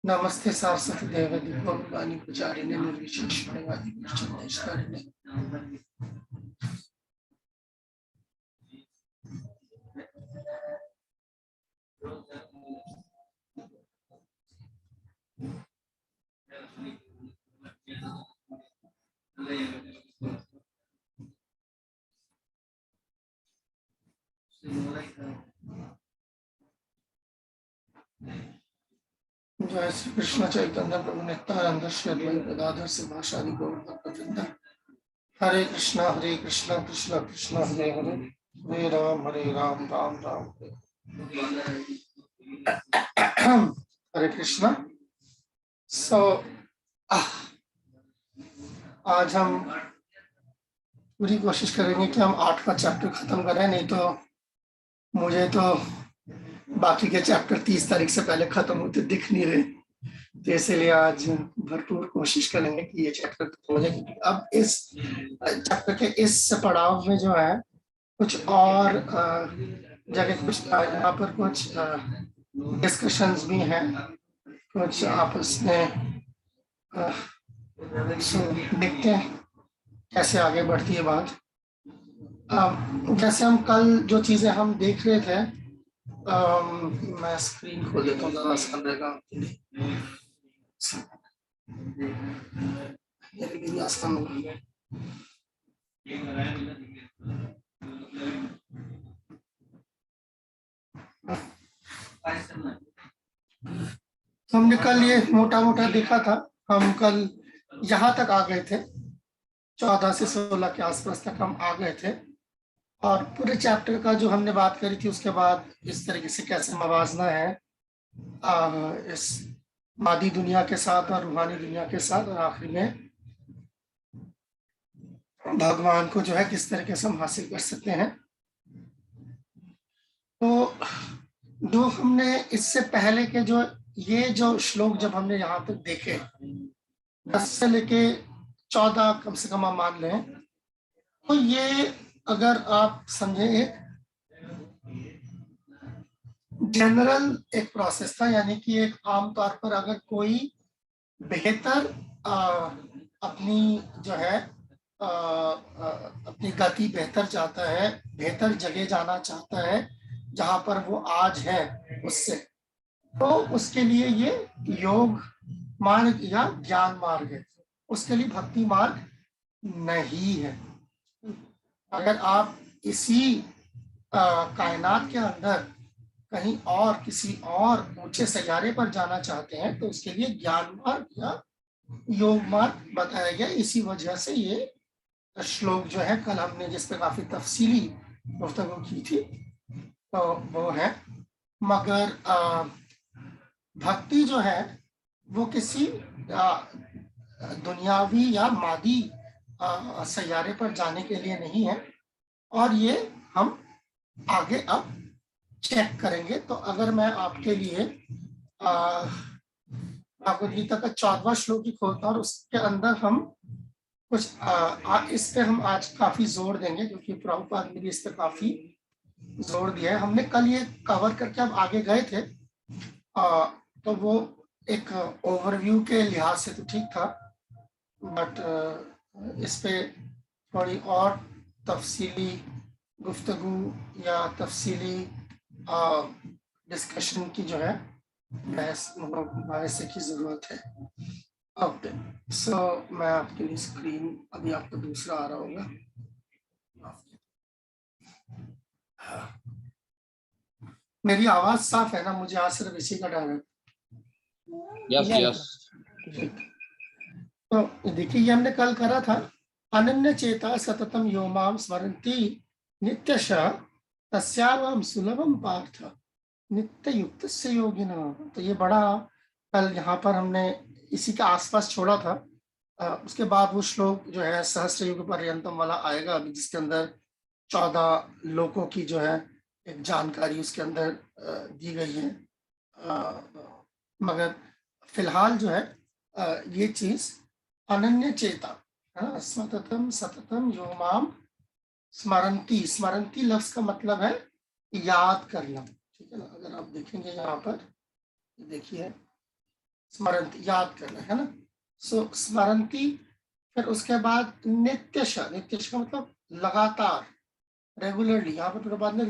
नमस्ते सारस्वती देवदी भगवानी पुजारिणे निर्विशेष प्रणवादी निर्चंदेशकारिणे जय श्री कृष्ण चैतन्य प्रभु नित्यानंद श्री अद्वैत गदाधर शिवासादि गौर भक्तवृंद। हरे कृष्णा कृष्ण कृष्ण हरे हरे, हरे राम राम राम हरे कृष्णा। आज हम पूरी कोशिश करेंगे कि हम 8वां चैप्टर खत्म करें, नहीं तो मुझे तो बाकी के चैप्टर 30 तारीख से पहले खत्म होते दिख नहीं रहे, तो इसलिए आज भरपूर कोशिश करेंगे कि ये चैप्टर खत्म हो जाए। क्योंकि अब इस चैप्टर के इस पड़ाव में जो है कुछ और जगह कुछ यहाँ पर कुछ डिस्कशंस भी हैं, कुछ आपस में देखते हैं कैसे आगे बढ़ती है बात। जैसे हम कल जो चीजें हम देख रहे थे, मैं स्क्रीन खोल देता हूँ, ज़रा आसान रहेगा। हमने कल ये मोटा देखा था, हम कल यहाँ तक आ गए थे, 14 से 16 के आसपास तक हम आ गए थे, और पूरे चैप्टर का जो हमने बात करी थी उसके बाद इस तरीके से कैसे मवाजना है इस मादी दुनिया के साथ और रूहानी दुनिया के साथ, और आखिर में भगवान को जो है किस तरीके से हम हासिल कर सकते हैं। तो जो हमने इससे पहले के जो श्लोक जब हमने यहाँ तक देखे 10 से लेके 14 कम से कम आप मान लें, तो ये अगर आप समझे एक जनरल एक प्रोसेस था, यानी कि एक आमतौर पर अगर कोई बेहतर अपनी जो है अपनी गति बेहतर चाहता है, बेहतर जगह जाना चाहता है जहां पर वो आज है उससे, तो उसके लिए ये योग मार्ग या ज्ञान मार्ग है, उसके लिए भक्ति मार्ग नहीं है। अगर आप इसी कायनात के अंदर कहीं और किसी और ऊंचे सैयारे पर जाना चाहते हैं तो उसके लिए ज्ञान मार्ग या योग मार्ग बताया गया। इसी वजह से ये श्लोक जो है कल हमने जिस पे काफी तफसीली गुफ्तगू की थी तो वो है, मगर भक्ति जो है वो किसी दुनियावी या मादी सैयारे पर जाने के लिए नहीं है, और ये हम आगे अब चेक करेंगे। तो अगर मैं आपके लिए भगवद गीता का 14वां श्लोक ही खोलता हूँ और उसके अंदर हम कुछ इस पे हम आज काफी जोर देंगे, क्योंकि प्रभुपाद ने भी इस पे काफी जोर दिया है। हमने कल ये कवर करके अब आगे गए थे, तो वो एक ओवरव्यू के लिहाज से तो ठीक था, बट इस पे थोड़ी और तफसीली गुफ्तगू या तफसीली डिस्कशन की जो है बहस की जरूरत है। ओके, सो मैं आपके लिए स्क्रीन अभी आपको दूसरा आ रहा होगा। मेरी आवाज साफ है ना? मुझे आज सिर्फ इसी का डर है। यस। तो देखिए, ये हमने कल करा था, अनन्य चेता सततम यो माम स्मरन्ति नित्यशः तस्याहं सुलभम पार्थ नित्य युक्त से योगिना। तो ये बड़ा कल यहाँ पर हमने इसी के आसपास छोड़ा था। उसके बाद वो श्लोक जो है सहस्त्र युग पर्यंतम वाला आएगा अभी, जिसके अंदर 14 लोकों की जो है एक जानकारी उसके अंदर दी गई है। मगर फिलहाल जो है ये चीज अनन्य चेता सततम सततम यो माम स्मरन्ति। स्मरन्ति लफ्ज का मतलब है याद करना, ठीक है ना। अगर आप देखेंगे यहाँ पर, देखिए स्मरंती, याद करना है ना। सो स्मरंती, फिर उसके बाद नित्यश, नित्यश का मतलब लगातार, रेगुलरली। यहाँ पर प्रभुपाद ने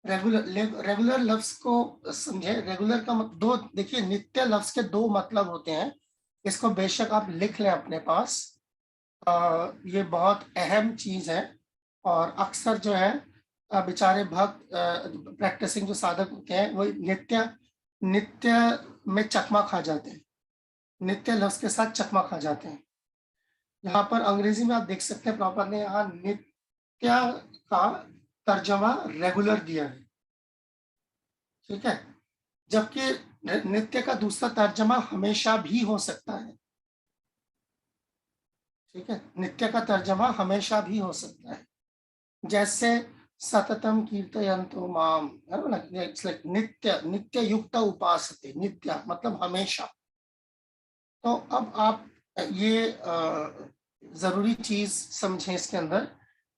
रेगुलर, रेगुलर लफ्ज को समझे। रेगुलर का मतलब दो, देखिए नित्य लफ्ज के दो मतलब होते हैं। इसको बेशक आप लिख लें अपने पास, ये बहुत अहम चीज है। और अक्सर जो है बेचारे भक्त, प्रैक्टिसिंग जो साधक होते हैं, वो नित्य नित्य में चकमा खा जाते हैं, नित्य लफ्ज के साथ चकमा खा जाते हैं। यहाँ पर अंग्रेजी में आप देख सकते हैं, प्रॉपर ने यहाँ नित्य का तर्जमा रेगुलर दिया है, ठीक है। जबकि नित्य का दूसरा तर्जमा हमेशा भी हो सकता है, ठीक है। नित्य का तर्जमा हमेशा भी हो सकता है, जैसे सततम कीर्तयन्तो माम, है ना। नित्य, नित्य युक्त उपासते, नित्य मतलब हमेशा। तो अब आप ये जरूरी चीज समझें इसके अंदर,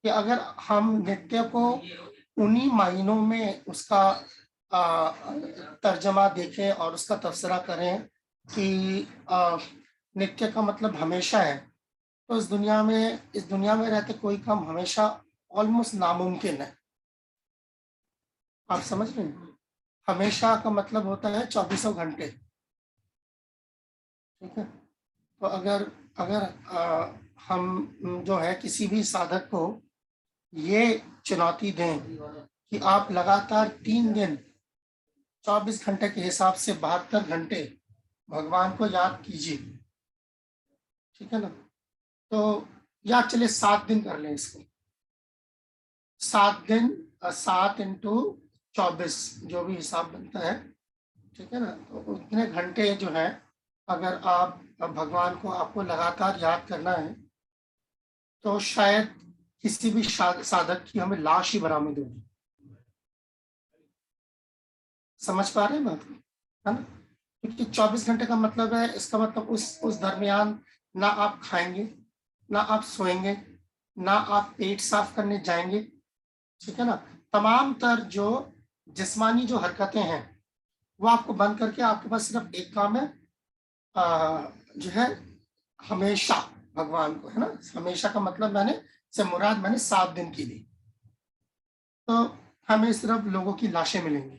कि अगर हम नित्य को उन्हीं मायनों में उसका तर्जमा देखें और उसका तफसरा करें कि नित्य का मतलब हमेशा है, तो इस दुनिया में रहते कोई काम हमेशा ऑलमोस्ट नामुमकिन है। आप समझ रहे हैं? हमेशा का मतलब होता है 24 घंटे, ठीक है। तो अगर अगर हम जो है किसी भी साधक को ये चुनौती दें कि आप लगातार 3 दिन 24 घंटे के हिसाब से 72 घंटे भगवान को याद कीजिए, ठीक है ना। तो या चलिए 7 दिन कर लें इसको, 7 दिन, 7 × 24, जो भी हिसाब बनता है, ठीक है ना। तो उतने घंटे जो है, अगर आप भगवान को आपको लगातार याद करना है, तो शायद किसी भी साधक की हमें लाश ही बरामद होगी। समझ पा रहे हैं बात को, है ना। क्योंकि 24 घंटे का मतलब है, इसका मतलब उस दरमियान ना आप खाएंगे, ना आप सोएंगे, ना आप पेट साफ करने जाएंगे, ठीक है ना। तमाम तर जो जिस्मानी जो हरकतें हैं, वो आपको बंद करके आपके पास सिर्फ एक काम है, जो है हमेशा भगवान को, है ना। हमेशा का मतलब से मुराद मैंने 7 दिन की ली, तो हमें सिर्फ लोगों की लाशें मिलेंगी।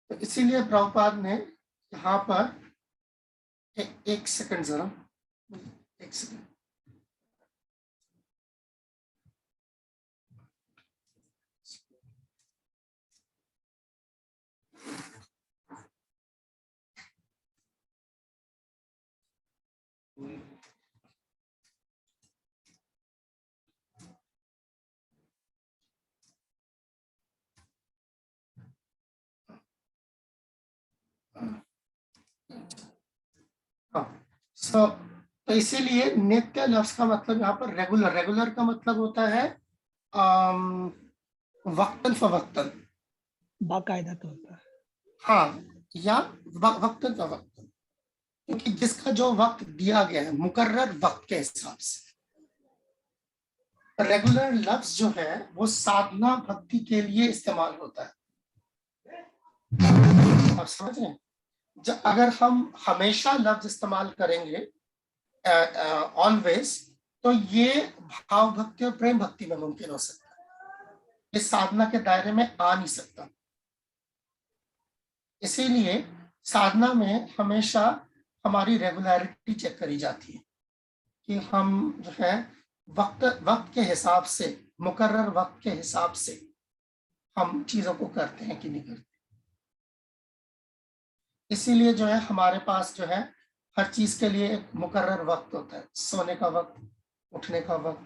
तो इसीलिए प्रभुपाद ने यहाँ पर एक सेकंड जरा, एक सेकंड। हाँ, तो इसीलिए नित्य लफ्ज का मतलब यहाँ पर रेगुलर, रेगुलर का मतलब होता है वक्तन फवक्तन, बाकायदा तौर पर। हाँ, या वक्तन फवक्तन, क्योंकि जिसका जो वक्त दिया गया है मुकर्रर वक्त के हिसाब से। रेगुलर लफ्ज जो है वो साधना भक्ति के लिए इस्तेमाल होता है, आप समझ रहे हैं। जब अगर हम हमेशा लफ्ज इस्तेमाल करेंगे, ऑलवेज, तो ये भाव भक्ति और प्रेम भक्ति में मुमकिन हो सकता है, इस साधना के दायरे में आ नहीं सकता। इसीलिए साधना में हमेशा हमारी रेगुलरिटी चेक करी जाती है, कि हम जो है वक्त वक्त के हिसाब से, मुकर्रर वक्त के हिसाब से हम चीजों को करते हैं कि नहीं करते। इसीलिए जो है हमारे पास जो है हर चीज के लिए एक मुकर्रर वक्त होता है, सोने का वक्त, उठने का वक्त,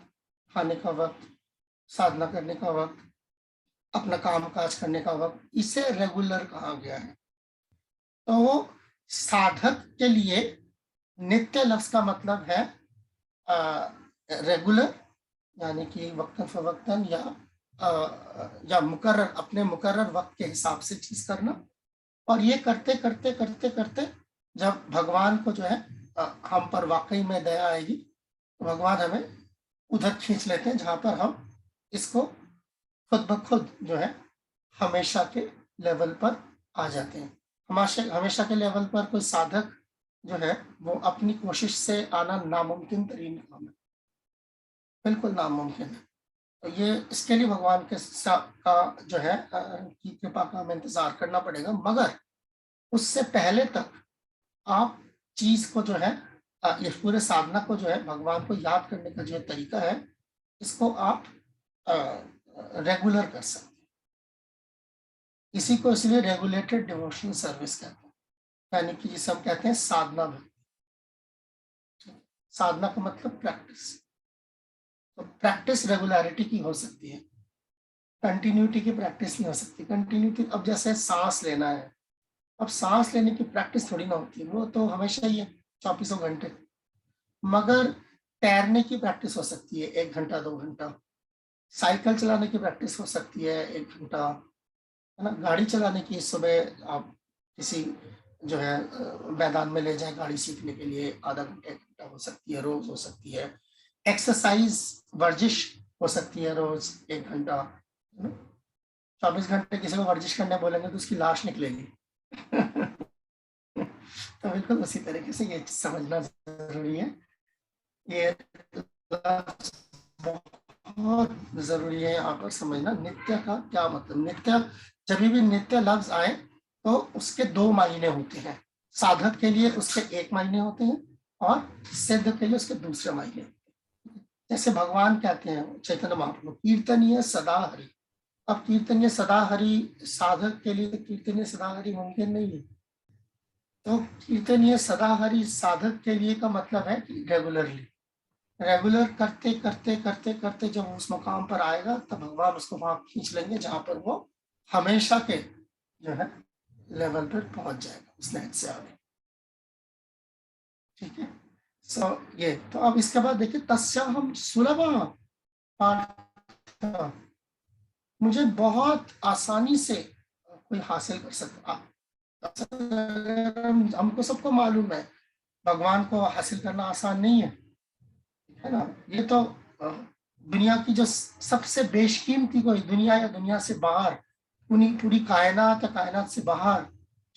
खाने का वक्त, साधना करने का वक्त, अपना काम काज करने का वक्त, इसे रेगुलर कहा गया है। तो साधक के लिए नित्य लफ्ज का मतलब है रेगुलर, यानी कि वक्तन फवक्तन, या मुकर्रर, अपने मुकर्रर वक्त के हिसाब से चीज करना। और ये करते करते करते करते जब भगवान को जो है हम पर वाकई में दया आएगी, तो भगवान हमें उधर खींच लेते हैं जहां पर हम इसको खुद ब खुद जो है हमेशा के लेवल पर आ जाते हैं। हमेशा के लेवल पर कोई साधक जो है वो अपनी कोशिश से आना नामुमकिन तरीन काम है, बिल्कुल नामुमकिन है। तो ये इसके लिए भगवान का जो है की कृपा का हमें इंतजार करना पड़ेगा, मगर उससे पहले तक आप चीज को जो है इस पूरे साधना को जो है भगवान को याद करने का जो तरीका है, इसको आप रेगुलर कर सकते हैं। इसी को इसलिए रेगुलेटेड डिवोशनल सर्विस कहते हैं, यानी कि जिसे हम कहते हैं साधना भक्ति। साधना का मतलब प्रैक्टिस। तो प्रैक्टिस रेगुलरिटी की हो सकती है, कंटिन्यूटी की प्रैक्टिस नहीं हो सकती। कंटिन्यूटी, अब जैसे सांस लेना है, अब सांस लेने की प्रैक्टिस थोड़ी ना होती है, वो तो हमेशा ही है 24 घंटे। मगर तैरने की प्रैक्टिस हो सकती है 1 घंटा 2 घंटा, साइकिल चलाने की प्रैक्टिस हो सकती है 1 घंटा, है ना। गाड़ी चलाने की, सुबह आप किसी जो है मैदान में ले जाए गाड़ी सीखने के लिए, आधा घंटा 1 घंटा हो सकती है, रोज हो सकती है। एक्सरसाइज, वर्जिश हो सकती है रोज 1 घंटा। 24 घंटे किसी को वर्जिश करने बोलेंगे तो उसकी लाश निकलेगी। तो बिल्कुल उसी तरीके से ये समझना जरूरी है। ये बहुत जरूरी है यहाँ पर समझना नित्य का क्या मतलब। नित्य, जब भी नित्य लफ्ज आए तो उसके 2 मायने होते हैं। साधक के लिए उसके 1 मायने होते हैं और सिद्ध के लिए उसके दूसरे मायने होते हैं। जैसे भगवान कहते हैं चैतन्य महाप्रभु, कीर्तनीय सदा हरि। अब कीर्तनीय सदा हरि साधक के लिए कीर्तनीय सदा हरि मुमकिन नहीं है। तो कीर्तनीय सदा हरि साधक के लिए का मतलब है कि रेगुलरली, रेगुलर करते करते करते करते जब उस मुकाम पर आएगा तब भगवान उसको वहां खींच लेंगे जहां पर वो हमेशा के जो है लेवल पर पहुंच जाएगा उस नेट से आगे। ठीक है। सो ये तो अब इसके बाद देखिए, तस्या हम सुलभ पाठ, मुझे बहुत आसानी से कोई हासिल कर सकता। हमको सबको मालूम है भगवान को हासिल करना आसान नहीं है ना। ये तो दुनिया की जो सबसे बेशकीमती कोई दुनिया या दुनिया से बाहर, पूरी कायनात या कायनात से बाहर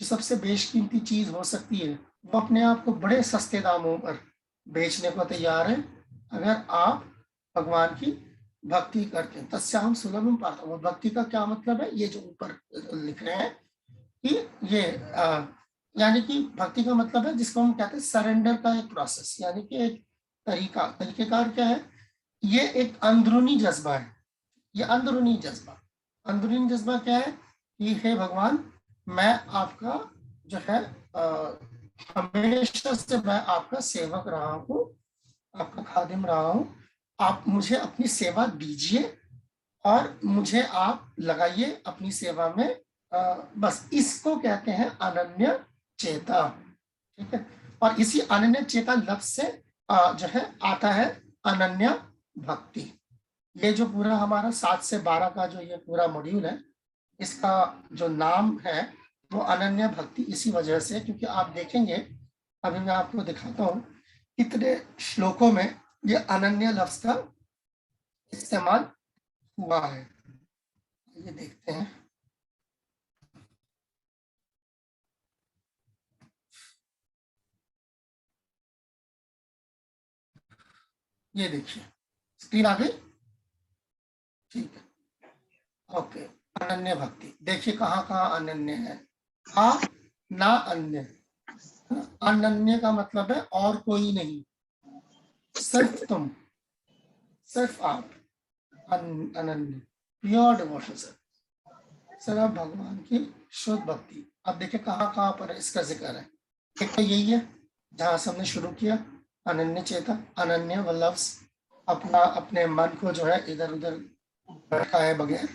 जो सबसे बेशकीमती चीज हो सकती है, वो अपने आप को बड़े सस्ते दामों पर बेचने को तैयार है अगर आप भगवान की भक्ति करते हैं। तस्याहम सुलभम पार्थम। वो भक्ति का क्या मतलब है, ये जो ऊपर लिख रहे हैं कि ये यानी कि भक्ति का मतलब है जिसको हम कहते हैं सरेंडर का एक प्रोसेस, यानी कि एक तरीकेकार क्या है, ये एक अंदरूनी जज्बा है। ये अंदरूनी जज्बा क्या है कि हे भगवान, मैं आपका जो है हमेशा से मैं आपका सेवक रहा हूँ, आपका खादिम रहा हूँ। आप मुझे अपनी सेवा दीजिए और मुझे आप लगाइए अपनी सेवा में। बस इसको कहते हैं अनन्य चेता। ठीक है। और इसी अनन्य चेता लफ्ज से जो है आता है अनन्य भक्ति। ये जो पूरा हमारा 7 से 12 का जो ये पूरा मॉड्यूल है, इसका जो नाम है वो अनन्य भक्ति इसी वजह से, क्योंकि आप देखेंगे, अभी मैं आपको दिखाता हूँ कितने श्लोकों में ये अनन्य लफ्ज का इस्तेमाल हुआ है। ये देखते हैं। ये देखिए, स्क्रीन आ गई। ठीक है, ओके। अनन्य भक्ति देखिए कहाँ कहाँ अनन्य है। आ ना अन्य, अनन्य का मतलब है और कोई नहीं, सिर्फ तुम, सिर्फ आप। अनन्य, प्योर डिवोशन, सिर्फ भगवान की शुद्ध भक्ति। अब देखिए कहाँ कहाँ पर इसका जिक्र है। एक तो यही है जहां से हमने शुरू किया, अनन्य चेता, अनन्य वल्लभ, अपना अपने मन को जो है इधर उधर भटकाए बगैर,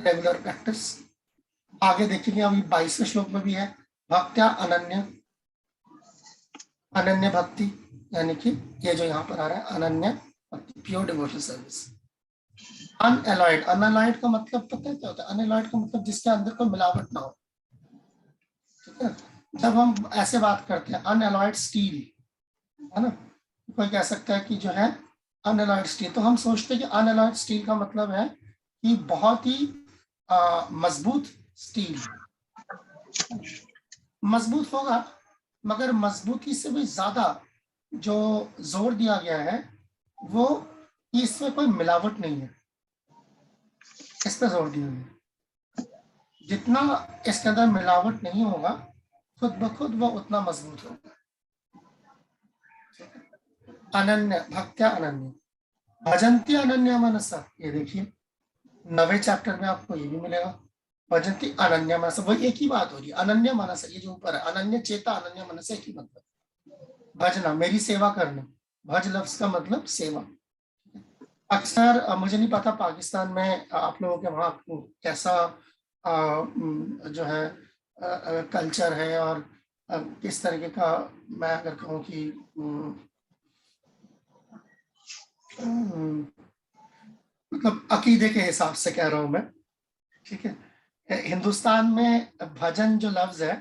रेगुलर प्रैक्टिस। आगे देखेंगे अभी 22वें श्लोक में भी है, भक्त्या अनन्य, अनन्य भक्ति, यानी कि ये जो यहाँ पर आ रहा है अनन्य भक्ति, प्योर डिवोशनल सर्विस। अनएलॉयड, अनएलॉयड का मतलब पता है क्या होता है? अनएलॉयड का मतलब जिसके अंदर कोई मिलावट ना हो। ठीक है। जब हम ऐसे बात करते हैं अनएलॉयड स्टील, है ना, कोई कह सकता है कि जो है अनएलॉयड स्टील, तो हम सोचते हैं कि अनएलॉयड स्टील का मतलब है कि बहुत ही मजबूत स्टील। मजबूत होगा, मगर मजबूती से भी ज्यादा जो जोर दिया गया है वो कि इसमें कोई मिलावट नहीं है, इस पर जोर दिया गया। जितना इसके अंदर मिलावट नहीं होगा, खुद ब खुद वो उतना मजबूत होगा। अनन्य भक्त्या अनन्य भजंती अनन्य मनसा, ये देखिए 9वें चैप्टर में आपको ये भी मिलेगा। भजंती अनन्य मनस, वही एक ही बात हो रही है। अनन्य मनस, ये जो ऊपर है अनन्य चेता अनन्य मनस, एक ही मतलब भजना, मेरी सेवा करना। भज लफ्ज का मतलब सेवा। अक्सर मुझे नहीं पता पाकिस्तान में आप लोगों के वहाँ कैसा जो है कल्चर है और किस तरीके का, मैं अगर कहूँ कि मतलब अकीदे के हिसाब से कह रहा हूं मैं, ठीक है। हिंदुस्तान में भजन जो लफ्ज है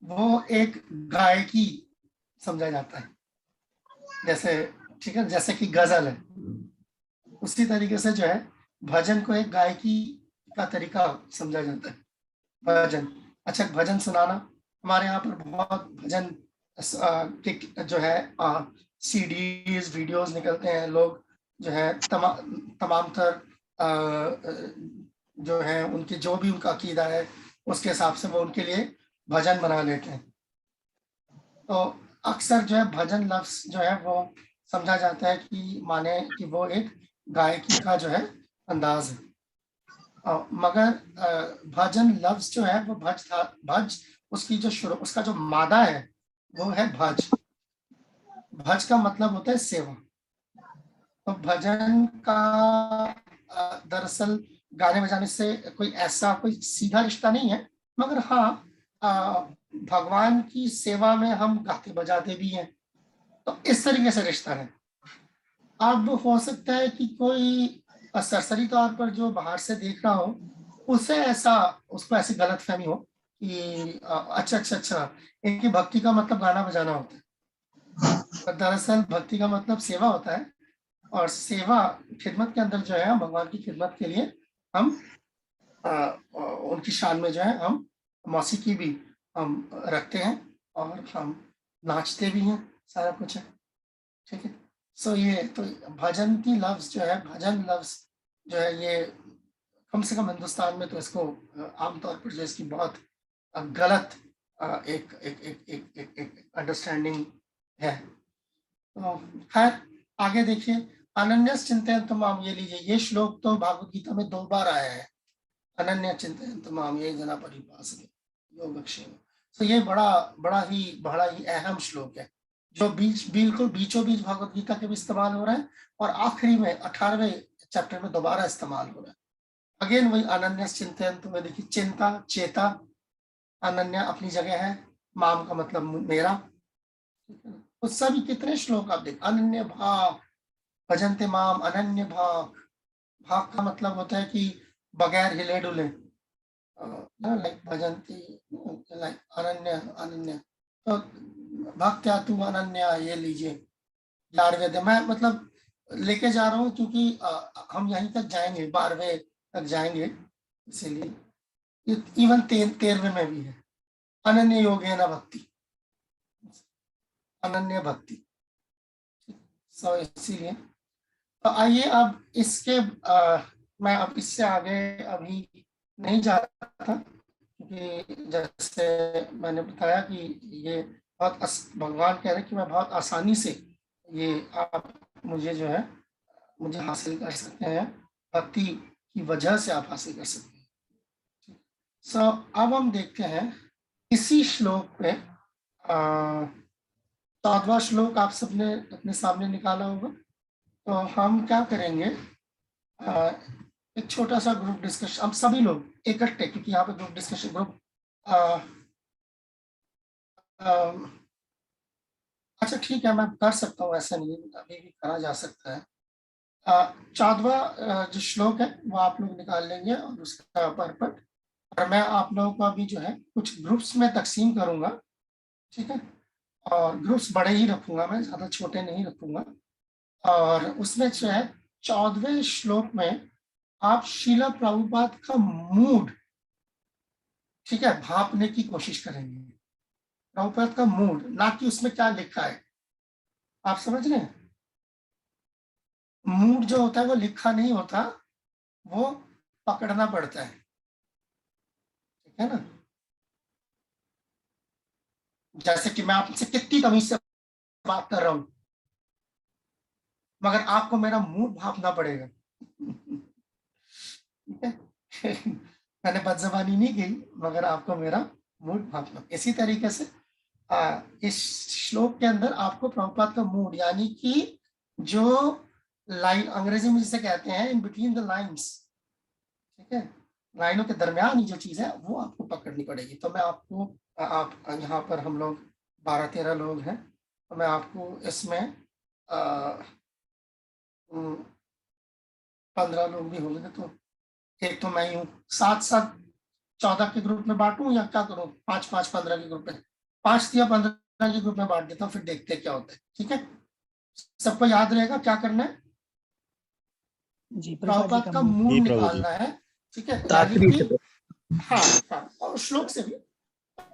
वो एक गायकी समझा जाता है, जैसे ठीक है, जैसे कि गजल है, उसी तरीके से जो है भजन को एक गायकी का तरीका समझा जाता है। भजन, अच्छा भजन सुनाना, हमारे यहाँ पर बहुत भजन जो है सीडीज वीडियोस निकलते हैं, लोग जो है तमाम तर जो है उनकी जो भी उनका अकीदा है उसके हिसाब से वो उनके लिए भजन बना लेते हैं। तो अक्सर जो है भजन लफ्ज जो है वो समझा जाता है कि माने कि वो एक गायकी का जो है अंदाज है। मगर भजन लफ्ज जो है वो भज था, भज उसकी जो शुरू, उसका जो मादा है वो है भज। भज का मतलब होता है सेवा। तो भजन का दरअसल गाने बजाने से कोई ऐसा कोई सीधा रिश्ता नहीं है, मगर हाँ भगवान की सेवा में हम गाते बजाते भी हैं, तो इस तरीके से रिश्ता है। अब हो सकता है कि कोई सरसरी तौर पर जो बाहर से देख रहा हो उसे ऐसा, उसको ऐसी गलत फहमी हो कि अच्छा अच्छा अच्छा इनकी भक्ति का मतलब गाना बजाना होता है, पर दरअसल भक्ति का मतलब सेवा होता है। और सेवा खिदमत के अंदर जो है हम भगवान की खिदमत के लिए हम उनकी शान में जो है हम मौसीकी भी हम रखते हैं और हम नाचते भी हैं, सारा कुछ है, ठीक है। सो ये तो भजन की लफ्ज जो है, भजन लफ्ज जो है ये कम से कम हिंदुस्तान में तो इसको आमतौर पर जो इसकी बहुत गलत एक एक एक एक एक एक अंडरस्टैंडिंग है। तो खैर आगे देखिए, अनन्य चिंतन तमाम, ये लीजिए ये श्लोक तो भागवत गीता में 2 बार आया है। अनन्य चिंतन तमाम ये जना परिपास योगक्षेम। तो ये बड़ा ही अहम श्लोक है, जो बिल्कुल बीचों बीच भगवत गीता के भी इस्तेमाल हो रहा है और आखिरी में 18वें चैप्टर में दोबारा इस्तेमाल हो रहा है। अगेन वही अनन्य चिंतन, तो देखिए चिंता चेता, अनन्य अपनी जगह है, माम का मतलब मेरा, तो सभी कितने श्लोक आप देख, अनन्य भाव भजन्ते माम अनन्य भाव। भाव का मतलब होता है कि बगैर हिले डुले, लाइक भजन्ती, लाइक अनन्य अनन्य। तो भक्त्या तू अनन्या, ये लीजिए 11वें मैं मतलब लेके जा रहा हूँ क्योंकि हम यहीं तक जाएंगे, 12वें तक जाएंगे, इसीलिए इवन 13वें में भी है अनन्य योगेन भक्ति, अनन्य भक्ति। सो इसीलिए तो आइए अब इसके मैं अब इससे आगे अभी नहीं जा रहा था, क्योंकि जैसे मैंने बताया कि ये बहुत भगवान कह रहे हैं कि मैं बहुत आसानी से ये आप मुझे जो है मुझे हासिल कर सकते हैं, भक्ति की वजह से आप हासिल कर सकते हैं। सो अब हम देखते हैं इसी श्लोक में 7वां श्लोक आप सबने अपने सामने निकाला होगा। तो हम क्या करेंगे, एक छोटा सा ग्रुप डिस्कशन, हम सभी लोग इकट्ठे, क्योंकि यहाँ पे ग्रुप डिस्कशन ग्रुप अच्छा ठीक है मैं कर सकता हूँ, ऐसा नहीं अभी भी करा जा सकता है। 14वां जो श्लोक है वो आप लोग निकाल लेंगे और उसका परपट, और मैं आप लोगों को अभी जो है कुछ ग्रुप्स में तकसीम करूंगा, ठीक है। और ग्रुप्स बड़े ही रखूंगा मैं, ज्यादा छोटे नहीं रखूंगा। और उसमें जो है 14वें श्लोक में आप शीला प्रभुपाद का मूड ठीक है, भापने की कोशिश करेंगे। प्रभुपाद का मूड, ना कि उसमें क्या लिखा है। आप समझ रहे हैं? मूड जो होता है वो लिखा नहीं होता, वो पकड़ना पड़ता है। ठीक है ना? जैसे कि मैं आपसे कितनी तमीज से बात कर रहा हूं, मगर आपको मेरा मूड भापना पड़ेगा। ठीक है? मैंने बदजबानी नहीं की, मगर आपको मेरा मूड भापना। इसी तरीके से इस श्लोक के अंदर आपको प्रभुपाद का मूड, यानी कि जो लाइन अंग्रेजी में जिसे कहते हैं इन बिटवीन द लाइन्स, ठीक है, लाइनों के दरमियान जो चीज है वो आपको पकड़नी पड़ेगी। तो मैं आपको आप यहाँ पर हम लोग 12-13 लोग हैं, तो मैं आपको इसमें 15 लोग भी होंगे, तो एक तो मैं ही हूँ। 7-7-14 के ग्रुप में बांटू या क्या करूँ? 5-5-15 के ग्रुप में, 5 या 15 के ग्रुप में बांट देता हूँ, फिर देखते हैं क्या होता है। ठीक है, सबको याद रहेगा क्या करना है? जी प्रभुपाद जी प्रभुपाद का का मूड। मूड जी प्रभु जी। निकालना है। ठीक है, यानी तात्पर्य कि से हाँ, हाँ, और श्लोक से भी,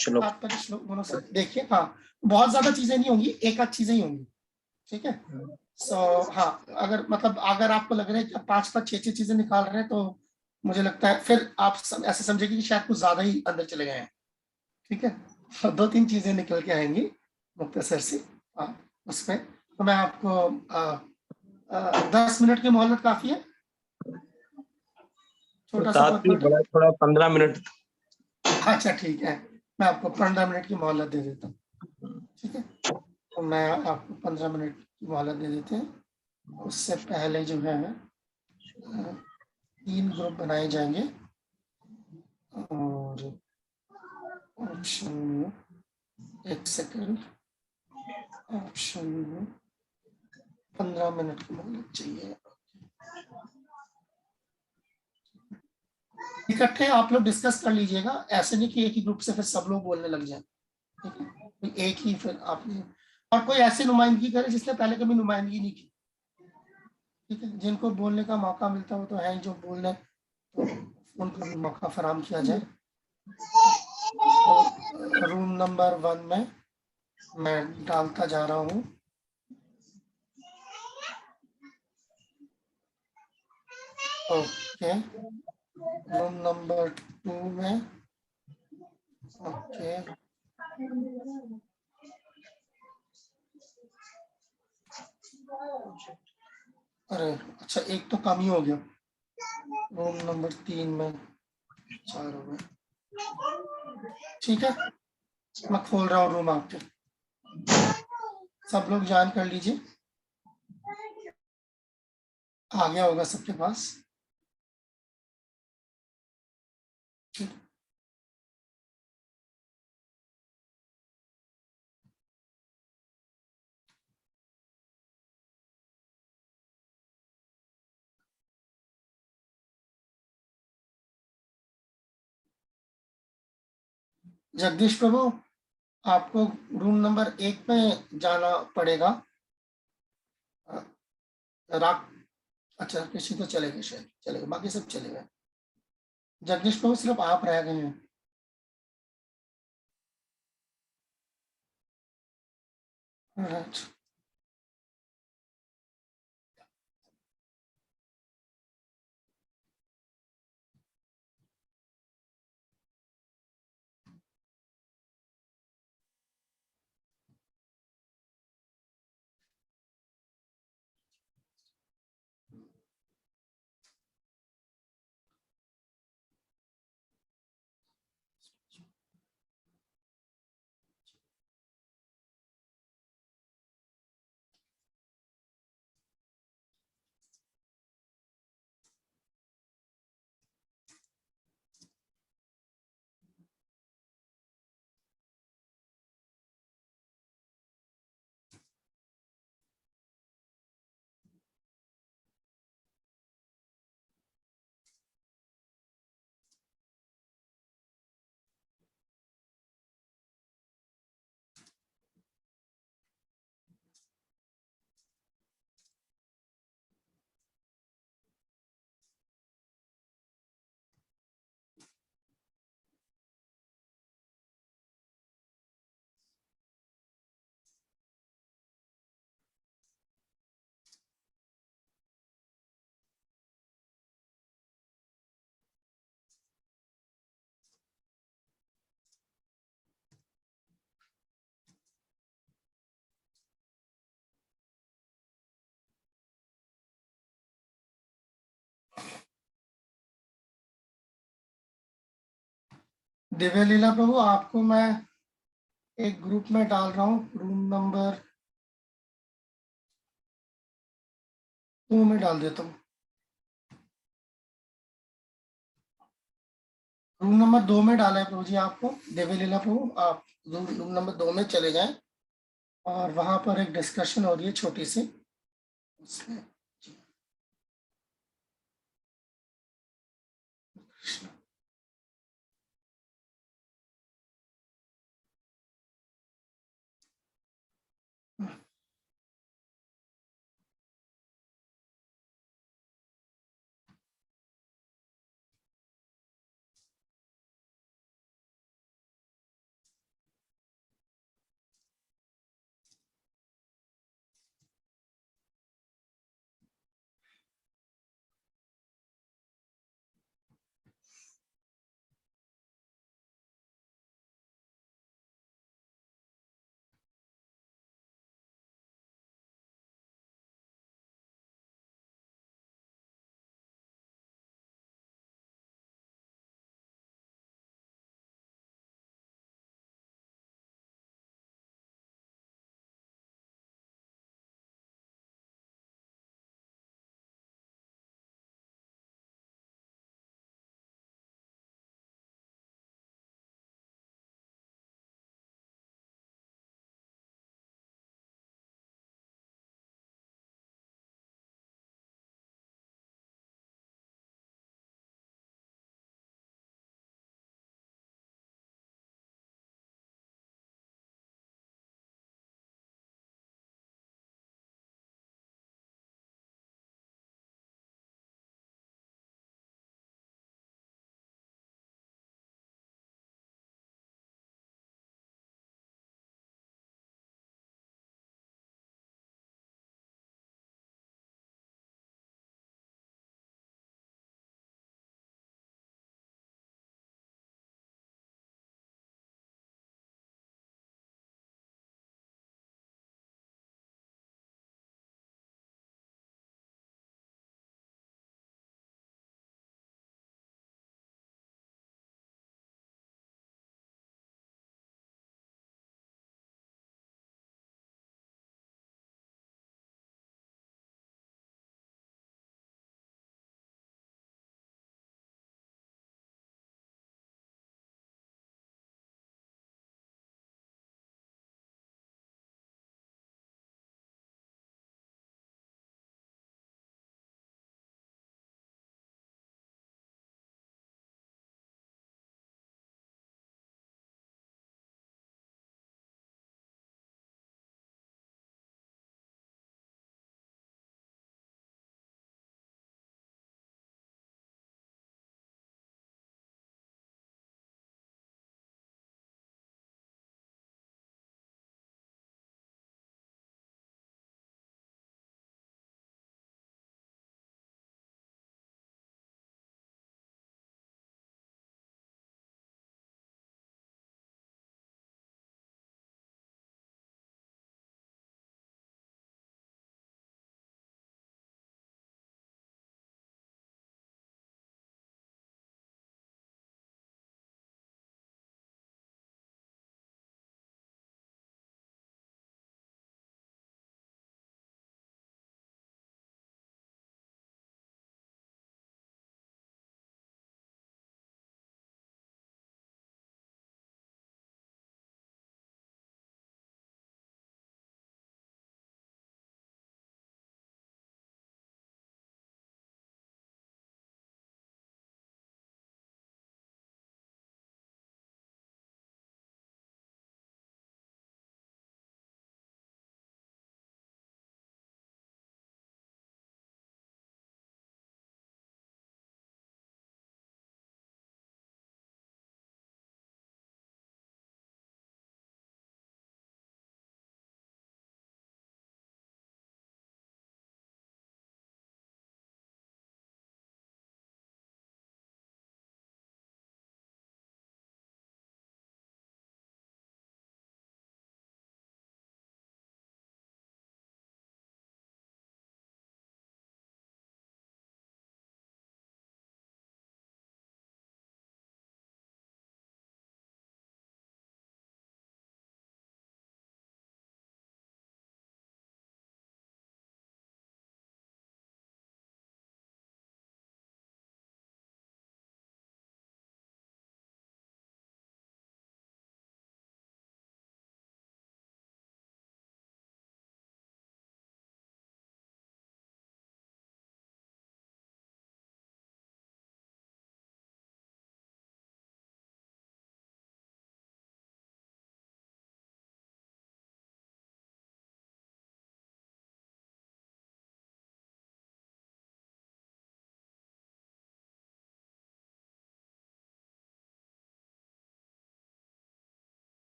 चलो तात्पर्य श्लोक दोनों से देखिए। हाँ, बहुत ज्यादा चीजें नहीं होंगी, एक आध चीजें ही होंगी। ठीक है, हाँ, अगर मतलब अगर आपको लग रहा है कि आप 5-5 6-6 चीजें निकाल रहे हैं, तो मुझे लगता है फिर आप ऐसे समझेंगे कि शायद कुछ ज्यादा ही अंदर चले गए हैं। ठीक है, तो 2-3 चीजें निकल के आएंगी मुख्तसर से। हाँ, उसमें तो मैं आपको 10 मिनट की मोहलत काफी है, छोटा सा तात्पर्य परपट। बड़ा थोड़ा 15 मिनट। अच्छा ठीक है, मैं आपको 15 मिनट की मोहलत दे देता हूँ। ठीक है, तो मैं आपको 15 मिनट की मोहलत दे देते हैं। उससे पहले जो है 3 ग्रुप बनाए जाएंगे, और ऑप्शन में, एक सेकंड, ऑप्शन में 15 मिनट की मोहलत चाहिए। इकट्ठे आप लोग डिस्कस कर लीजिएगा, ऐसे नहीं कि एक ही ग्रुप से फिर सब लोग बोलने लग जाए। ठीक है, एक ही फिर आपने, और कोई ऐसी नुमाइंदगी करे जिसने पहले कभी नुमाइंदगी नहीं की। ठीक है, जिनको बोलने का मौका मिलता है वो तो है, जो बोल रहे, तो उनको भी मौका फराम किया जाए। तो रूम नंबर 1 में मैं डालता जा रहा हूँ। ओके, रूम नंबर 2 में, ओके, अरे अच्छा, एक तो कम ही हो गया। रूम नंबर 3 में 4 हो गए। ठीक है, मैं खोल रहा हूँ रूम आपके, सब लोग ज्वाइन कर लीजिए। आ गया होगा सबके पास। ठीक, जगदीश प्रभु, आपको रूम नंबर 1 में जाना पड़ेगा। राग, अच्छा किसी तो चले गए, शायद चले गए, बाकी सब चले गए। जगदीश प्रभु सिर्फ आप रह गए हैं। राइट। दिव्य लीला प्रभु, आपको मैं एक ग्रुप में डाल रहा हूँ, रूम नंबर 2 में डाल देता हूँ। रूम नंबर 2 में डाला है प्रभु जी आपको। दिव्य लीला प्रभु, आप रूम नंबर 2 में चले जाएं और वहां पर एक डिस्कशन हो रही है छोटी सी, उसमें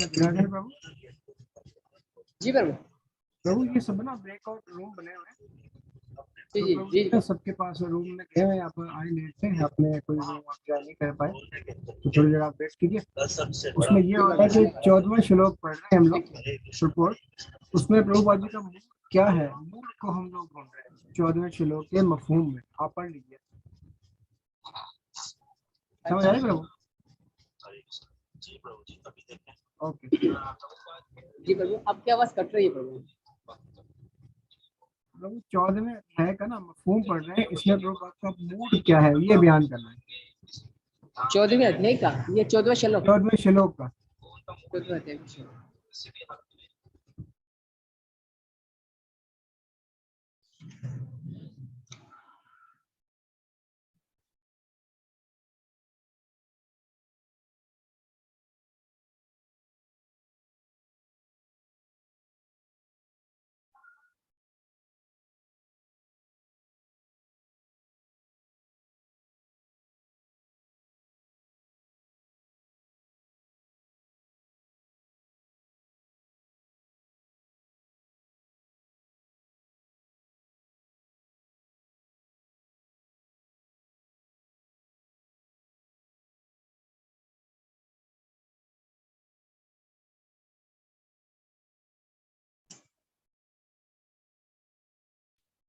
विराजन प्रभु। जी प्रभु। प्रभु ये सब ना ब्रेकआउट रूम बने हुए हैं, जी तो जी प्रभु जी जी सबके पास रूम में गए हुए, आप आए लेट थे, आपने कोई रूम आप ज्वाइन नहीं कर पाए, तो थोड़ी देर आप वेट कीजिए। उसमें ये होता है कि 14वां श्लोक पढ़ रहे हैं हम लोग रिपोर्ट, उसमें प्रभुपाद जी का मूल क्या है, मूल को हम लोग ढूंढ रहे हैं 14वें श्लोक के मफहूम में, आप पढ़ लीजिए। समझ आए प्रभु? ओके जी प्रभु, आपकी आवाज कट रही है प्रभु। प्रभु 14वें अध्याय का ना मफहूम पढ़ रहे हैं, इसमें प्रभुपाद का मूड क्या है ये बयान करना है। 14वें अध्याय का, ये 14वां श्लोक, 14वें श्लोक का 14वें अध्याय का श्लोक।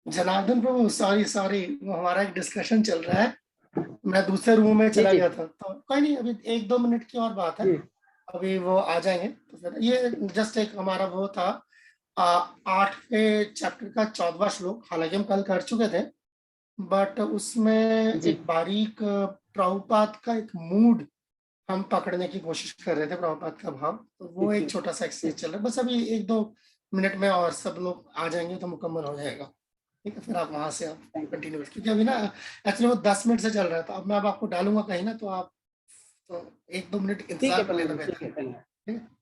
जनार्दन प्रभु, सॉरी सॉरी, वो हमारा एक डिस्कशन चल रहा है, मैं दूसरे रूम में चला जी। गया था, तो कोई नहीं, अभी 1-2 मिनट की और बात है, जी अभी वो आ जाएंगे। तो फिर ये जस्ट एक हमारा वो था 8वें चैप्टर का 14वां श्लोक, हालांकि हम कल कर चुके थे, बट उसमें जी एक बारीक प्रभुपाद का एक मूड हम पकड़ने की कोशिश कर रहे थे, प्रभुपाद का भाव, तो वो एक छोटा सा एक्सरसाइज चल रहा है, बस अभी 1-2 मिनट में और सब लोग आ जाएंगे तो मुकम्मल हो जाएगा। ठीक है, फिर आप वहां से आप कंटिन्यू, क्योंकि अभी ना एक्चुअली वो 10 मिनट से चल रहा था, अब मैं अब आपको डालूंगा कहीं ना, तो आप तो 1-2 मिनट ठीक इंतजार है कर लेना प्रभु, बेहतर ठीक है, है। धन्यवाद। ठीक है।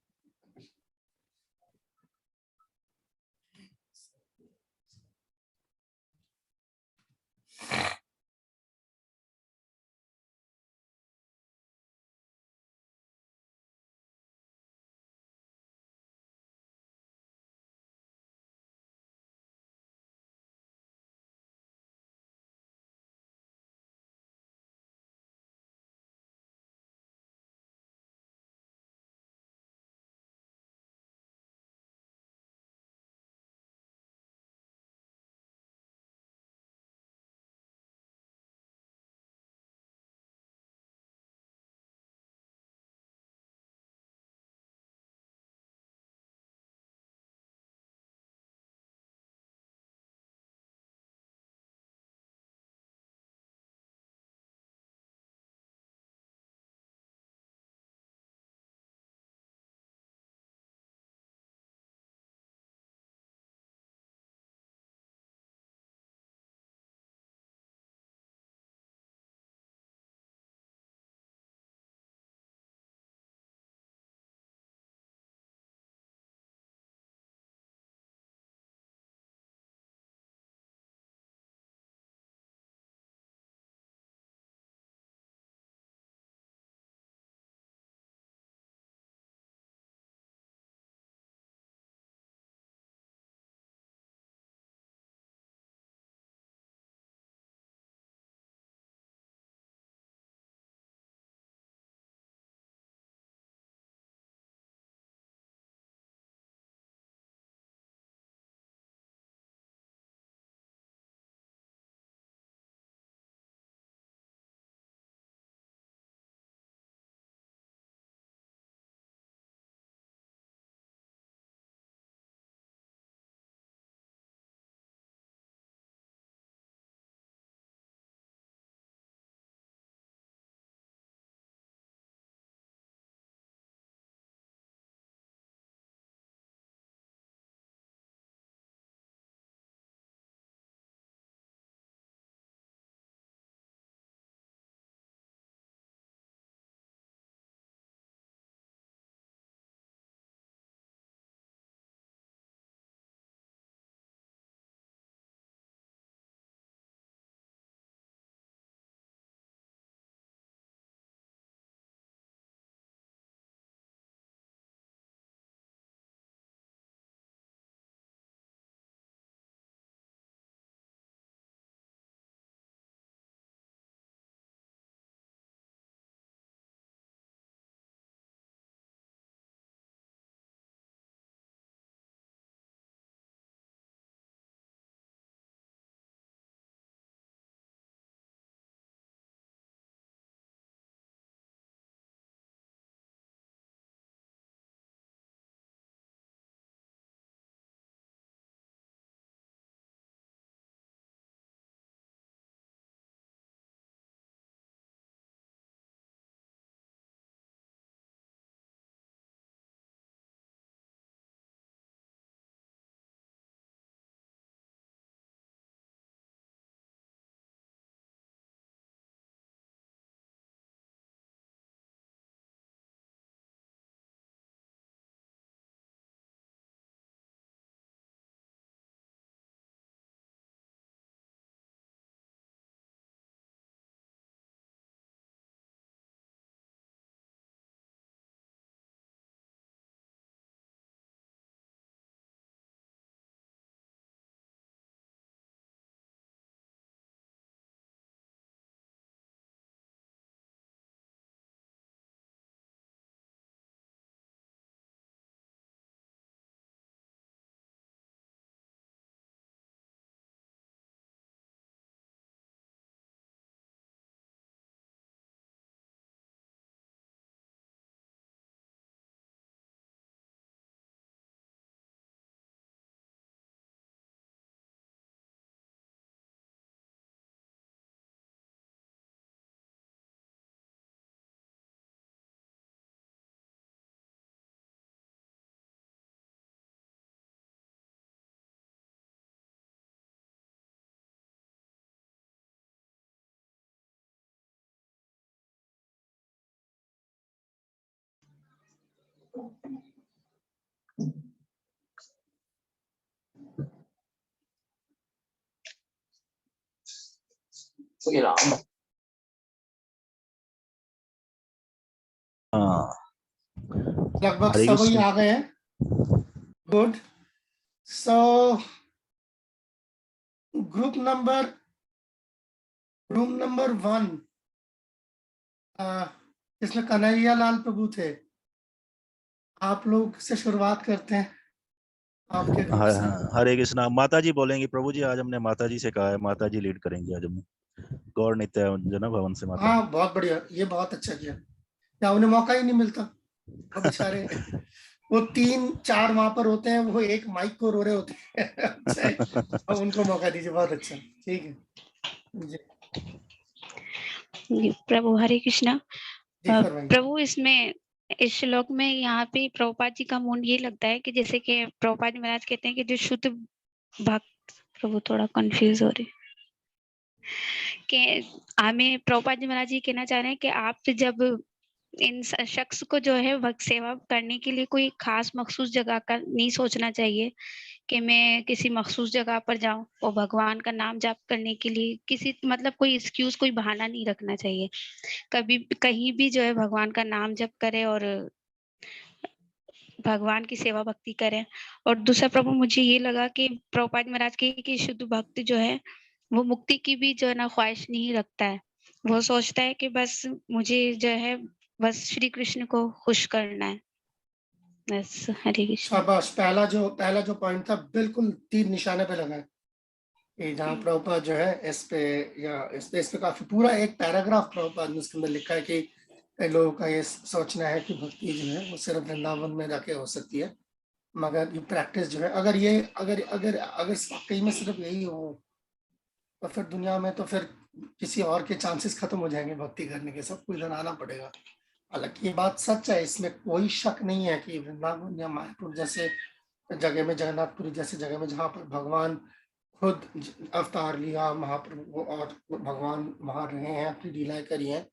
श्री राम। हाँ, लगभग हरे सभी कृष्ण। आ गए हैं। Good. So group number room number 1 इसमें कन्हैया लाल प्रभु थे। आप लोग से शुरुआत करते हैं, आपके ग्रुप हाँ, से। हाँ, हरे कृष्णा। माता जी बोलेंगी प्रभु जी। आज हमने माता जी से कहा है, माता जी लीड करेंगी आज हमें। गौर नित्यानंद भवन से माता हाँ, बहुत बढ़िया, ये बहुत अच्छा किया। क्या उन्हें मौका ही नहीं मिलता, वो बेचारे वो 3-4 वहां पर होते हैं, वो एक माइक को रो रहे होते हैं। अच्छा, अब उनको मौका दीजिए। बहुत अच्छा, ठीक है जी। प्रभु हरे कृष्णा। जी फरमाइए। प्रभु इसमें इस श्लोक में यहाँ पे प्रभुपाद जी का मूड ये लगता है कि जैसे कि प्रभुपाद जी महाराज कहते हैं कि जो शुद्ध भक्त, प्रभु थोड़ा कंफ्यूज हो रहे कि हमें प्रभुपाद जी महाराज जी कहना चाह रहे हैं कि आप जब इन शख्स को जो है भक्त सेवा करने के लिए कोई खास मखसूस जगह का नहीं सोचना चाहिए कि मैं किसी मखसूस जगह पर जाऊं और भगवान का नाम जाप करने के लिए किसी मतलब कोई एक्सक्यूज, कोई बहाना नहीं रखना चाहिए। कभी कहीं भी जो है भगवान का नाम जप करें और भगवान की सेवा भक्ति करें। और दूसरा प्रभु मुझे ये लगा कि प्रभुपाद महाराज की कि शुद्ध भक्त जो है वो मुक्ति की भी जो है ना ख्वाहिश नहीं रखता है। वो सोचता है कि बस मुझे जो है बस श्री कृष्ण को खुश करना है। बस हरे कृष्ण। शाबाश। पहला जो पॉइंट था बिल्कुल तीर निशाने पे लगा है। ये जहाँ प्रभुपाद जो है इस पे काफी पूरा एक पैराग्राफ प्रभुपाद ने उसके अंदर लिखा है कि कई लोगों का ये सोचना है कि भक्ति जो है वो सिर्फ वृंदावन में जाके हो सकती है, मगर ये प्रैक्टिस जो है अगर ये अगर अगर अगर वाकई में सिर्फ यही हो तो फिर दुनिया में तो फिर किसी और के चांसेस खत्म हो जाएंगे भक्ति करने के, सबको इधर आना पड़ेगा। हालांकि ये बात सच है, इसमें कोई शक नहीं है कि वृंदावन या मायापुर जैसे जगह में, जगन्नाथपुरी जैसे जगह में जहाँ पर भगवान खुद अवतार लिया महाप्रभु और भगवान वहां रहे हैं, अपनी लीलाएं करी हैं,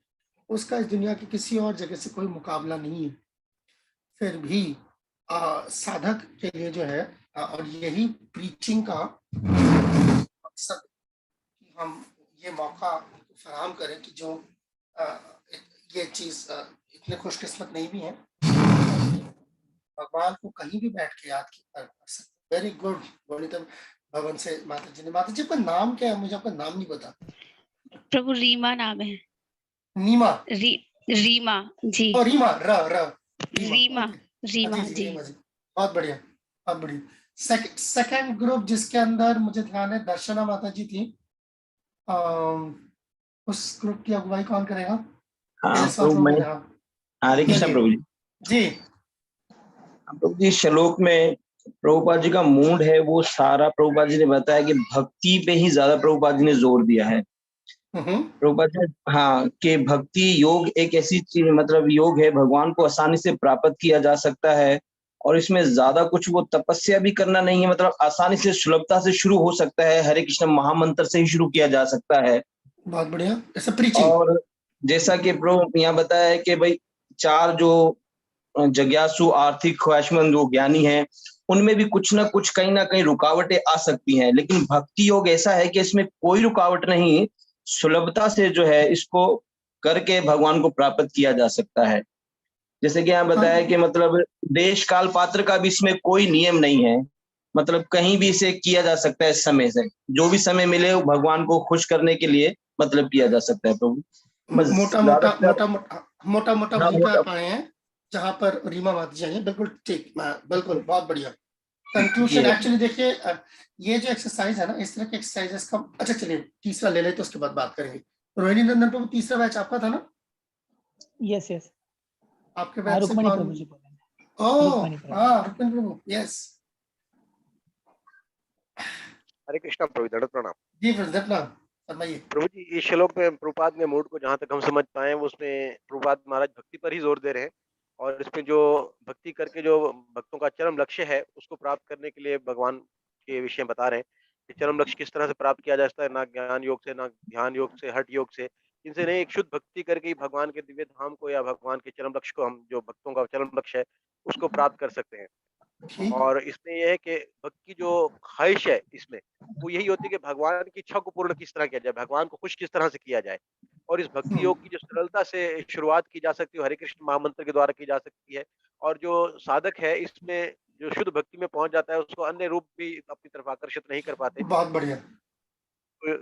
उसका इस दुनिया की किसी और जगह से कोई मुकाबला नहीं है। फिर भी साधक के लिए जो है और यही प्रीचिंग का मकसद कि हम ये मौका फराहम करें कि जो ये चीज इतने खुशकिस्मत नहीं भी हैं, भगवान को कहीं भी बैठ के याद कर सकते। Very good. वनिता भवन से माता जी का नाम क्या है? मुझे आपका नाम नहीं पता। प्रभु रीमा नाम है। नीमा। रीमा जी। और रीमा रीमा रीमा रीमा जी। रीमा जी, बहुत बढ़िया, बहुत बढ़िया। सेकंड ग्रुप जिसके अंदर मुझे ध्यान है दर्शना माता जी थी, उस ग्रुप की अगुवाई कौन करेगा? हाँ प्रभु मैं। हरे कृष्णा प्रभु जी। जी प्रभु जी श्लोक में प्रभुपाद जी का मूड है वो सारा प्रभुपाद जी ने बताया कि भक्ति पे ही ज्यादा प्रभुपाद जी ने जोर दिया है। प्रभुपाद जी, हाँ, कि भक्ति योग एक ऐसी चीज मतलब योग है भगवान को आसानी से प्राप्त किया जा सकता है और इसमें ज्यादा कुछ वो तपस्या भी करना नहीं है, मतलब आसानी से सुलभता से शुरू हो सकता है। हरे कृष्ण महामंत्र से ही शुरू किया जा सकता है। बहुत बढ़िया, ऐसा प्रीचिंग। और जैसा कि प्रभु यहाँ बताया है कि भाई 4 जो जिज्ञासु आर्थिक ख्वाहिशमंद जो ज्ञानी हैं उनमें भी कुछ ना कुछ कहीं ना कहीं रुकावटें आ सकती हैं, लेकिन भक्ति योग ऐसा है कि इसमें कोई रुकावट नहीं, सुलभता से जो है इसको करके भगवान को प्राप्त किया जा सकता है। जैसे कि यहाँ बताया कि मतलब देश काल पात्र का भी इसमें कोई नियम नहीं है, मतलब कहीं भी इसे किया जा सकता है। समय से जो भी समय मिले वो भगवान को खुश करने के लिए मतलब किया जा सकता है। प्रभु मोटा मोटा वहीं पे आप आए हैं जहां पर रीमा माता जी हैं। बिल्कुल ठीक, बिल्कुल बहुत बढ़िया कंक्लूजन। एक्चुअली देखिए ये जो एक्सरसाइज है ना, इस तरह के एक्सरसाइजेस का, अच्छा चलिए तीसरा ले लेते, उसके बाद बात करेंगे। रोहिणी नंदन प्रभु तीसरा बैच आपका था ना? Yes yes. आपके बैच से रुक्मणी कौन? प्रभु जी बोल रहे हैं। ओह रुक्मणी प्रभु। हाँ, रुक्मणी प्रभु, यस। हरे कृष्णा प्रभु, दंडवत प्रणाम। जी प्रणाम, फरमाइए। प्रभु जी इस श्लोक में प्रभुपाद ने मूड को जहाँ तक हम समझ पाए वो उसमें प्रभुपाद महाराज भक्ति पर ही जोर दे रहे हैं और इसमें जो भक्ति करके जो भक्तों का चरम लक्ष्य है उसको प्राप्त करने के लिए भगवान के विषय बता रहे हैं कि चरम लक्ष्य किस तरह से प्राप्त किया जा सकता है, ना ज्ञान योग से, ना ध्यान योग से, हठ योग से, इनसे नहीं, एक शुद्ध भक्ति करके ही भगवान के दिव्य धाम को या भगवान के चरम लक्ष्य को, हम जो भक्तों का चरम लक्ष्य है उसको प्राप्त कर सकते हैं। ठीक। और इसमें ये है कि भक्त की जो ख्वाहिश है इसमें, वो यही होती है कि भगवान की इच्छा को पूर्ण किस तरह किया जाए, भगवान को खुश किस तरह से किया जाए। और इस भक्ति योग की जो सरलता से शुरुआत की जा सकती है, हरे कृष्ण महामंत्र के द्वारा की जा सकती है। और जो साधक है इसमें जो शुद्ध भक्ति में पहुंच जाता है, उसको अन्य रूप भी अपनी तरफ आकर्षित नहीं कर पाते। बहुत बढ़िया। तो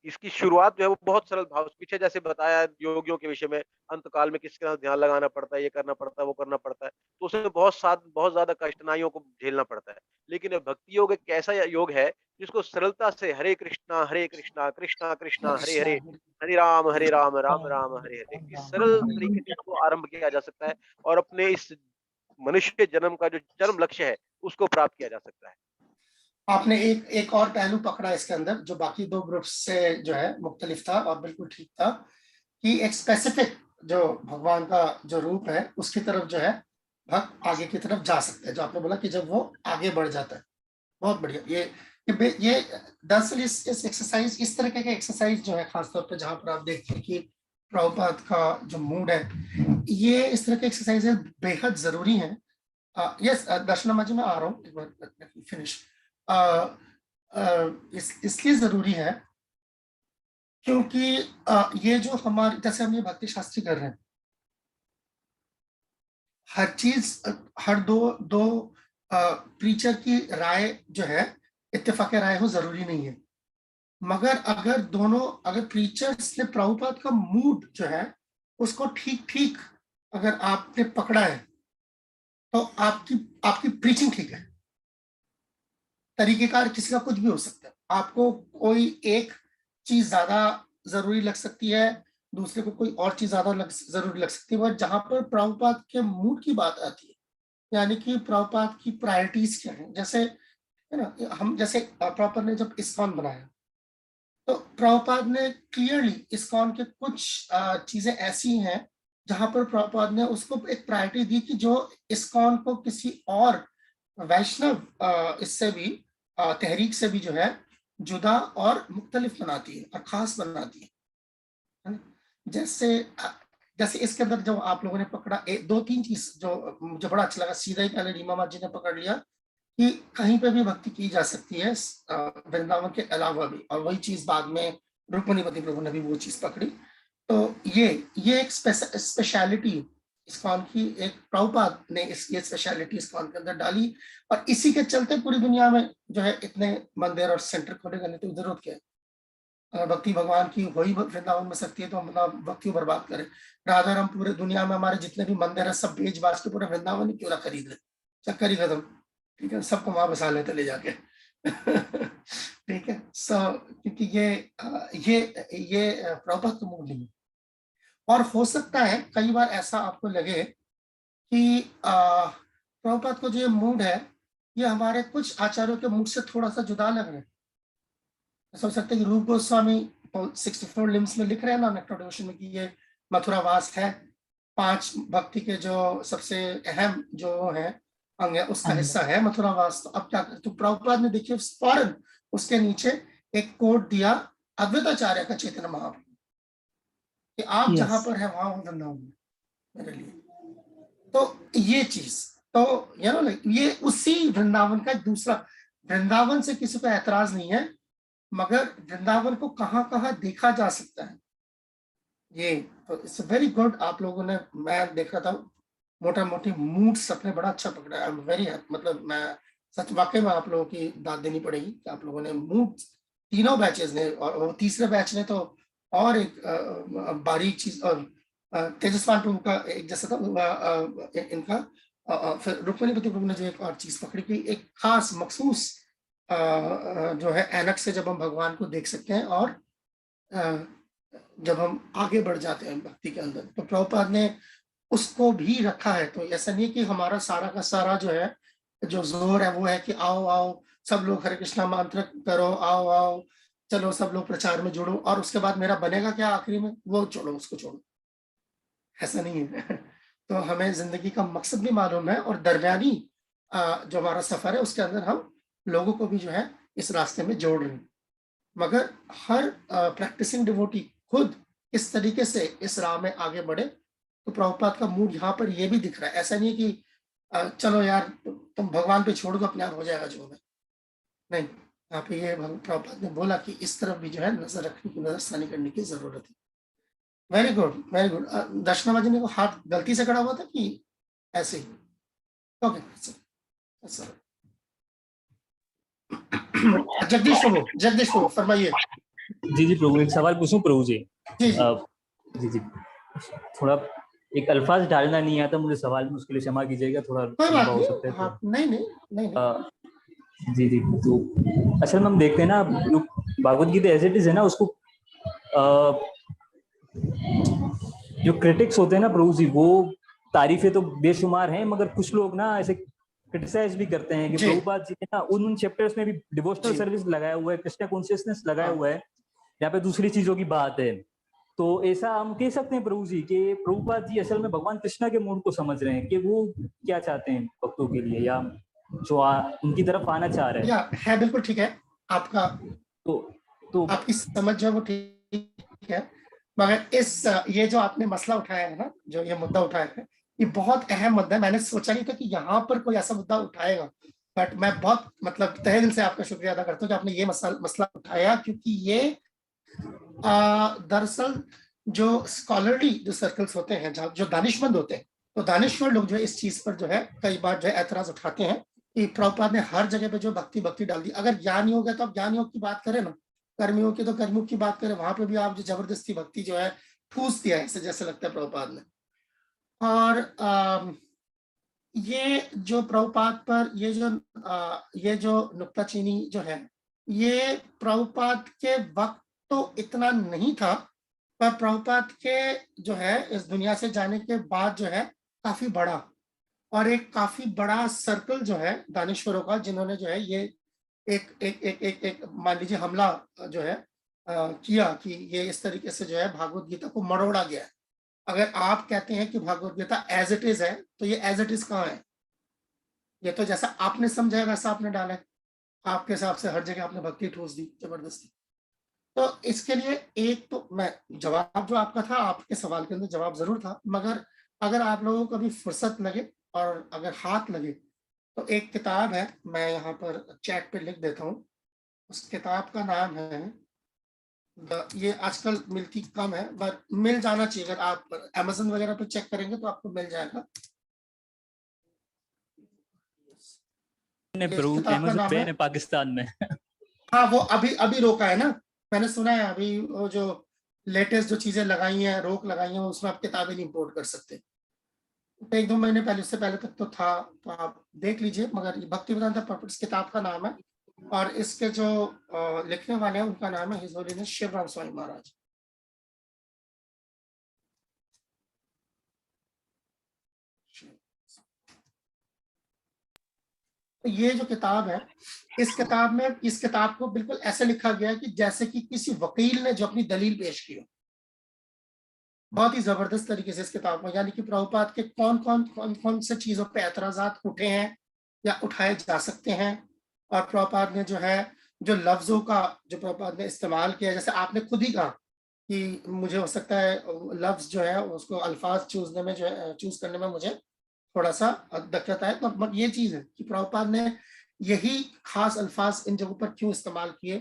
इसकी शुरुआत जो है वो बहुत सरल भाव, पीछे जैसे बताया योगियों के विषय में, अंत काल में किस तरह ध्यान लगाना पड़ता है, ये करना पड़ता है, वो करना पड़ता है, तो उसमें बहुत ज्यादा कठिनाइयों को झेलना पड़ता है। लेकिन भक्ति योग एक ऐसा योग है जिसको सरलता से हरे कृष्णा कृष्णा कृष्णा हरे हरे, हरे राम राम राम हरे हरे, इस सरल तरीके से इसको आरंभ किया जा सकता है और अपने इस मनुष्य के जन्म का जो चरम लक्ष्य है उसको प्राप्त किया जा सकता है। आपने एक और पहलू पकड़ा इसके अंदर जो बाकी दो ग्रुप्स से जो है मुख्तलिफ था और बिल्कुल ठीक था, कि एक स्पेसिफिक जो भगवान का जो रूप है उसकी तरफ जो है भक्त आगे की तरफ जा सकते हैं, जो आपने बोला कि जब वो आगे बढ़ जाता है। बहुत बढ़िया। ये दरअसल इस एक्सरसाइज, इस तरह के एक्सरसाइज जो है खासतौर पर जहां पर आप देखते हैं कि प्रभुपाद का जो मूड है, ये इस तरह के एक्सरसाइज बेहद जरूरी है। यस दर्शना जी, मैं आ रहा हूँ, फिनिश। इसलिए जरूरी है क्योंकि ये जो हमारे, जैसे हम ये भक्ति शास्त्री कर रहे हैं, हर चीज, हर दो प्रीचर की राय जो है इत्तेफाक राय हो जरूरी नहीं है, मगर अगर प्रीचर्स ने प्रभुपाद का मूड जो है उसको ठीक अगर आपने पकड़ा है तो आपकी प्रीचिंग ठीक है। तरीकेकार किसी का कुछ भी हो सकता है, आपको कोई एक चीज ज्यादा जरूरी लग सकती है, दूसरे को कोई और चीज ज्यादा जरूरी लग सकती है, और जहां पर प्रभुपाद के मूड की बात आती है, यानी कि प्रभुपाद की प्रायोरिटीज क्या है, जैसे है ना, हम जैसे प्रभुपाद ने जब इस्कॉन बनाया तो प्रभुपाद ने क्लियरली इस्कॉन के कुछ चीजें ऐसी हैं जहां पर प्रभुपाद ने उसको एक प्रायोरिटी दी कि जो इस्कॉन को किसी और वैष्णव इससे भी तहरीक से भी जो है जुदा और मुख्तलिफ बनाती है और खास बनाती है। जैसे इसके अंदर जो आप लोगों ने पकड़ा, दो तीन चीज जो मुझे बड़ा अच्छा लगा, सीधा ही पहले रीमा माँ जी ने पकड़ लिया कि कहीं पे भी भक्ति की जा सकती है वृंदावन के अलावा भी, और वही चीज बाद में रुक्मिणीपति प्रभु ने भी वो चीज पकड़ी। तो ये एक स्पेशलिटी इस्कॉन की, एक प्रभुपाद ने ये स्पेशलिटी इस्कॉन के अंदर डाली, और इसी के चलते पूरी दुनिया में जो है इतने मंदिर और सेंटर खोले गए। तो जरूरत क्या है, अगर भक्ति भगवान की वही वृंदावन में सकती है तो हम भक्ति बर्बाद करें। राधा राम पूरे दुनिया में हमारे जितने भी मंदिर है सब बेच बाज के पूरे वृंदावन ही क्यों ना खरीद ले, चक्कर ही खत्म, ठीक है, सबको वहां बसा लेते ले जाके ठीक है। क्योंकि ये प्रभुपाद का मूड नहीं है। और हो सकता है कई बार ऐसा आपको लगे कि प्रभुपाद को जो मूड है ये हमारे कुछ आचार्यों के मूड से थोड़ा सा जुदा लग रहा है। सोच सकते हैं कि रूप गोस्वामी 64 लिम्स में लिख रहे हैं ना नेक्टर डिवोशन में कि ये मथुरावास है, 5 भक्ति के जो सबसे अहम जो है अंग है उसका हिस्सा है मथुरावास। तो अब क्या करें, तो प्रभुपाद ने देखिए फौरन उसके नीचे एक कोट दिया अद्वैताचार्य का चैतन्य महाप्रभु कि आप जहां पर है वहां वृंदावन मेरे लिए। तो ये चीज तो ये उसी वृंदावन का दूसरा, वृंदावन से किसी को ऐतराज नहीं है, मगर वृंदावन को कहाँ कहाँ देखा जा सकता है ये तो इट्स वेरी गुड। आप लोगों ने, मैं देख रहा था मोटा मोटी मूड्स अपने बड़ा अच्छा पकड़ा। आई एम वेरी, मतलब मैं सच वाकई में आप लोगों की दाद देनी पड़ेगी कि आप लोगों ने मूड, तीनों बैचेस ने, और तीसरे बैच ने तो और एक बारीक चीज, और तेजस्वान प्रभु का एक जैसा था इनका, फिर रुक्मिणीपति प्रभु ने जो एक और चीज पकड़ी कि एक खास मखसूस जो है ऐनक से जब हम भगवान को देख सकते हैं और जब हम आगे बढ़ जाते हैं भक्ति के अंदर, तो प्रभुपाद ने उसको भी रखा है। तो ऐसा नहीं कि हमारा सारा का सारा जो है जो जोर है वो है कि आओ आओ सब लोग हरे कृष्णा मंत्र करो, आओ आओ चलो सब लोग प्रचार में जुड़ो, और उसके बाद मेरा बनेगा क्या आखिरी में, वो छोड़ो, उसको छोड़ो, ऐसा नहीं है। तो हमें जिंदगी का मकसद भी मालूम है, और दरमियानी जो हमारा सफर है उसके अंदर हम लोगों को भी जो है इस रास्ते में जोड़ रहे हैं। मगर हर प्रैक्टिसिंग डिवोटी खुद किस तरीके से इस राह में आगे बढ़े। तो प्रभुपाद का मूड यहाँ पर ये भी दिख रहा है। ऐसा नहीं कि चलो यार तुम भगवान पे छोड़ दो, अपने आप हो जाएगा जो है, नहीं। यहाँ पे ये प्रभुपाद ने बोला कि इस तरफ भी जो है नजर रखने की, नजरसानी करने की जरूरत है। Very good, very good. Darshana ji ने को हाथ गलती से खड़ा हुआ था कि ऐसे ही? Okay sir. जगदीश प्रभु फरमाइए। जी प्रभु, एक सवाल पूछूं प्रभु जी? जी जी थोड़ा एक अल्फाज डालना नहीं आता मुझे सवाल में, उसके लिए क्षमा कीजिएगा, थोड़ा लंबा हो सकता है तो। नहीं। जी तो असल में हम देखते हैं ना, Bhagavad Gita as it is है ना, उसको जो क्रिटिक्स होते हैं ना प्रभु जी, वो तारीफें तो बेशुमार हैं, मगर कुछ लोग ना ऐसे क्रिटिसाइज भी करते हैं कि प्रभुपाद जी ने ना उन चैप्टर्स में भी डिवोशनल सर्विस लगाया हुआ है, कृष्ण कॉन्शियसनेस लगाया हुआ है, यहाँ पे दूसरी चीजों की बात है। तो ऐसा हम कह सकते हैं प्रभु जी कि प्रभुपाद जी असल में भगवान कृष्ण के मूड को समझ रहे हैं कि वो क्या चाहते हैं भक्तों के लिए, या जो उनकी तरफ आना चाह रहे हैं। बिल्कुल ठीक है आपका, तो आपकी समझ जो है वो ठीक है, मगर ये जो आपने मसला उठाया है ना, जो ये मुद्दा उठाया है, ये बहुत अहम मुद्दा है। मैंने सोचा नहीं था कि यहाँ पर कोई ऐसा मुद्दा उठाएगा, बट मैं बहुत मतलब तहे दिल से आपका शुक्रिया अदा करता हूँ कि आपने ये मसला उठाया, क्योंकि ये दरअसल जो स्कॉलरली जो सर्कल्स होते हैं, जो दानिशमंद होते हैं, तो दानिश्वर लोग जो है इस चीज पर जो है कई बार जो है ऐतराज उठाते हैं कि प्रभुपाद ने हर जगह पे जो भक्ति डाल दी। अगर ज्ञान योग है तो आप ज्ञान योग की बात करें ना, कर्मयोग की तो कर्मयोग की बात करें, वहां पे भी आप जो जबरदस्ती भक्ति जो है ठूस दिया है, ऐसे जैसे लगता है प्रभुपाद ने। और ये जो प्रभुपाद पर ये जो नुक्ताचीनी जो है, ये प्रभुपाद के वक्त तो इतना नहीं था, पर प्रभुपाद के जो है इस दुनिया से जाने के बाद जो है काफी बड़ा, और एक काफी बड़ा सर्कल जो है दानिश्वरों का, जिन्होंने जो है ये एक मान लीजिए हमला जो है किया कि ये इस तरीके से जो है भागवत गीता को मरोड़ा गया है। अगर आप कहते हैं कि Bhagavad Gita as it is है, तो ये एज इट इज कहाँ है? ये तो जैसा आपने समझा वैसा आपने डाला है, आपके हिसाब से हर जगह आपने भक्ति ठूस दी जबरदस्ती। तो इसके लिए एक तो मैं जवाब जो आपका था, आपके सवाल के अंदर जवाब जरूर था, मगर अगर आप लोगों को भी फुर्सत लगे और अगर हाथ लगे तो एक किताब है, मैं यहाँ पर चैट पे लिख देता हूँ। उस किताब का नाम है, ये आजकल मिलती कम है पर मिल जाना चाहिए, अगर आप अमेज़न वगैरह पे चेक करेंगे तो आपको मिल जाएगा। अमेज़न है पाकिस्तान में। हाँ, वो अभी रोका है ना, मैंने सुना है अभी वो जो लेटेस्ट जो चीजें लगाई हैं, रोक लगाई हैं, उसमें आप किताबें नहीं इंपोर्ट कर सकते। तो 1-2 महीने पहले, उससे पहले तक तो था, तो आप देख लीजिए। मगर भक्ति वेदांता पर्पस किताब का नाम है, और इसके जो लिखने वाले हैं उनका नाम है हिज होलीनेस शिवराम स्वामी महाराज। तो ये जो किताब है, इस किताब को बिल्कुल ऐसे लिखा गया कि जैसे कि किसी वकील ने जो अपनी दलील पेश की हो। बहुत ही जबरदस्त तरीके से इस किताब में, यानी कि प्रभुपाद के कौन से चीजों पे एतराजात उठे हैं या उठाए जा सकते हैं, और प्रभुपाद ने जो है जो लफ्जों का जो प्रभुपाद ने इस्तेमाल किया, जैसे आपने खुद ही कहा कि मुझे हो सकता है लफ्ज जो है उसको अल्फाज चूज करने में मुझे थोड़ा सा दिक्कत आए, तो ये चीज है कि प्रभुपाद ने यही खास अल्फाज इन जगहों पर क्यों इस्तेमाल किए।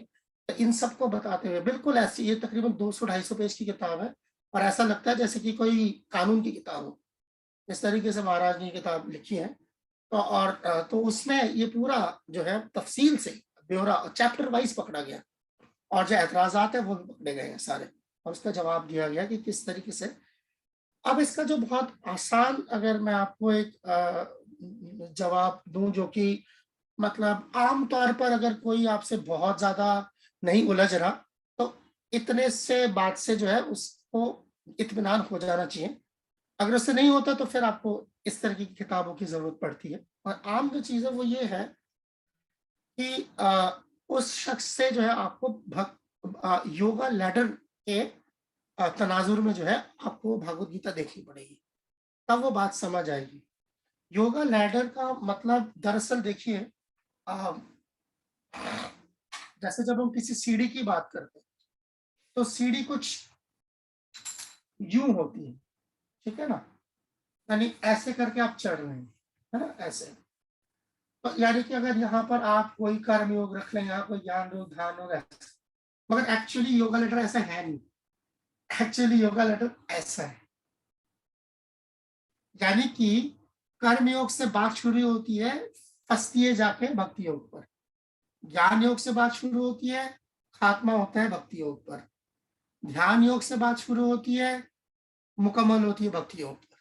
तो इन सबको बताते हुए बिल्कुल ऐसी, ये तकरीबन 200-250 पेज की किताब है, और ऐसा लगता है जैसे कि कोई कानून की किताब हो, इस तरीके से महाराज ने किताब लिखी है। तो उसमें ये पूरा जो है तफसील से ब्यौरा चैप्टर वाइज पकड़ा गया, और जो एतराजात है वो भी पकड़े गए हैं सारे, और उसका जवाब दिया गया कि किस तरीके से। अब इसका जो बहुत आसान, अगर मैं आपको एक जवाब दूं जो कि मतलब आम तौर पर अगर कोई आपसे बहुत ज्यादा नहीं उलझ रहा, तो इतने से बात से जो है उसको इत्मीनान हो जाना चाहिए। अगर उससे नहीं होता तो फिर आपको इस तरह की किताबों की जरूरत पड़ती है। और आम जो चीज है वो ये है कि उस शख्स से जो है आपको योगा लैडर के तनाजुर में जो है आपको भागवत गीता देखनी पड़ेगी, तब वो बात समझ आएगी। योगा लैडर का मतलब दरअसल देखिए, जैसे जब हम किसी सीढ़ी की बात करते हैं, तो सीढ़ी कुछ यूं होती है, ठीक है ना, यानी ऐसे करके आप चढ़ रहे हैं, है ना, ऐसे। तो यानी कि अगर यहाँ पर आप कोई कर्म योग रख लें, यहाँ कोई ज्ञान योग, ध्यान योग, ऐसा, मगर एक्चुअली योगा लेटर ऐसा है नहीं। एक्चुअली योगा लेटर ऐसा है, यानी कि कर्म योग से बात शुरू होती है, फंसती है जाके भक्ति योग पर। ज्ञान योग से बात शुरू होती है, खात्मा होता है भक्ति योग पर। ध्यान योग से बात शुरू होती है, मुकम्मल होती है भक्ति योग पर।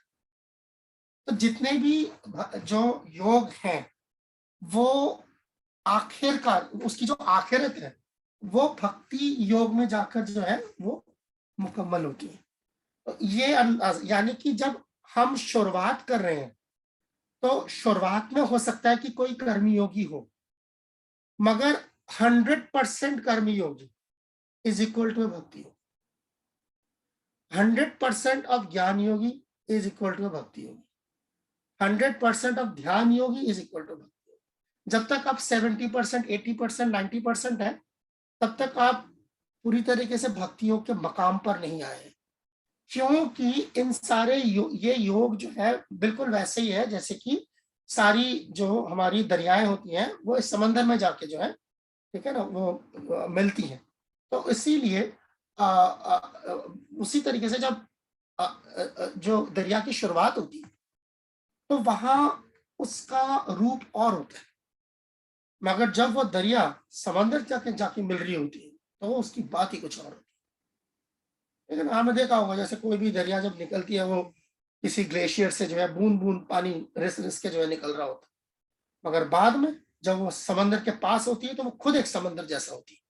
तो जितने भी जो योग हैं वो आखिरकार उसकी जो आखिरत है वो भक्ति योग में जाकर जो है वो मुकम्मल होती है। तो ये यानी कि जब हम शुरुआत कर रहे हैं तो शुरुआत में हो सकता है कि कोई कर्मी योगी हो, मगर 100% कर्मी योगी इज इक्वल टू भक्ति योग। 100% ऑफ ज्ञान योगी इज इक्वल टू भक्ति योगी। 100% ऑफ ध्यान योगी इज इक्वल टू भक्ति योगी। जब तक आप 70%, 80%, 90% है, तब तक आप पूरी तरीके से भक्ति योग के मकाम पर नहीं आए, क्योंकि इन सारे ये योग जो है बिल्कुल वैसे ही है जैसे कि सारी जो हमारी दरियाएं होती हैं वो इस समंदर में जाके जो है, ठीक है ना, वो मिलती हैं। तो इसीलिए उसी तरीके से जब जो दरिया की शुरुआत होती है तो वहां उसका रूप और होता है, मगर जब वो दरिया समंदर जाके मिल रही होती है तो उसकी बात ही कुछ और होती है। लेकिन आपने देखा होगा जैसे कोई भी दरिया जब निकलती है वो किसी ग्लेशियर से जो है बूंद बूंद पानी रिस रिस के जो है निकल रहा होता है, मगर बाद में जब वो समंदर के पास होती है तो वो खुद एक समंदर जैसा होती है।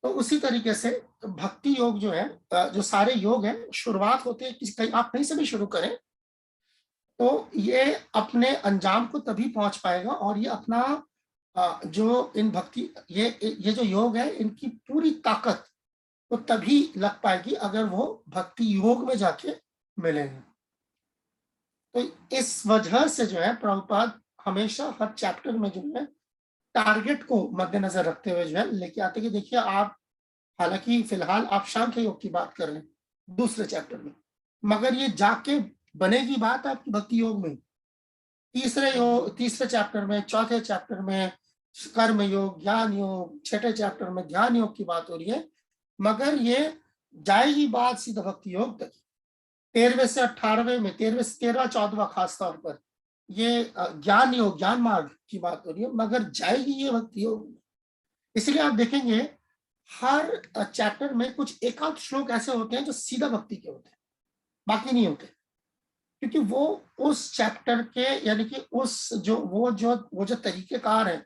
तो उसी तरीके से भक्ति योग जो है, जो सारे योग हैं, शुरुआत होते हैं आप कहीं से भी शुरू करें तो ये अपने अंजाम को तभी पहुंच पाएगा, और ये अपना जो इन भक्ति ये जो योग है इनकी पूरी ताकत तो तभी लग पाएगी अगर वो भक्ति योग में जाके मिलेंगे। तो इस वजह से जो है प्रभुपाद हमेशा हर चैप्टर में जो है टारगेट को मद्देनजर रखते हुए जो है लेके आते कि देखिए आप, हालांकि फिलहाल आप सांख्य योग की बात कर रहे हैं दूसरे चैप्टर में, मगर ये जाके बनेगी बात आपकी भक्ति योग में तीसरे चैप्टर में, चौथे चैप्टर में कर्म योग, ज्ञान योग, छठे चैप्टर में ध्यान योग की बात हो रही है, मगर ये जाएगी बात सीधा भक्ति योग तक। 13वें से 18वें में, 13वें से 13वां 14वां खास तौर पर ये ज्ञान योग, ज्ञान मार्ग की बात हो रही है, मगर जाएगी ये भक्ति योग में। इसलिए आप देखेंगे हर चैप्टर में कुछ एकांत श्लोक ऐसे होते हैं जो सीधा भक्ति के होते हैं, बाकी नहीं होते, क्योंकि वो उस चैप्टर के यानी कि उस जो तरीकेकार है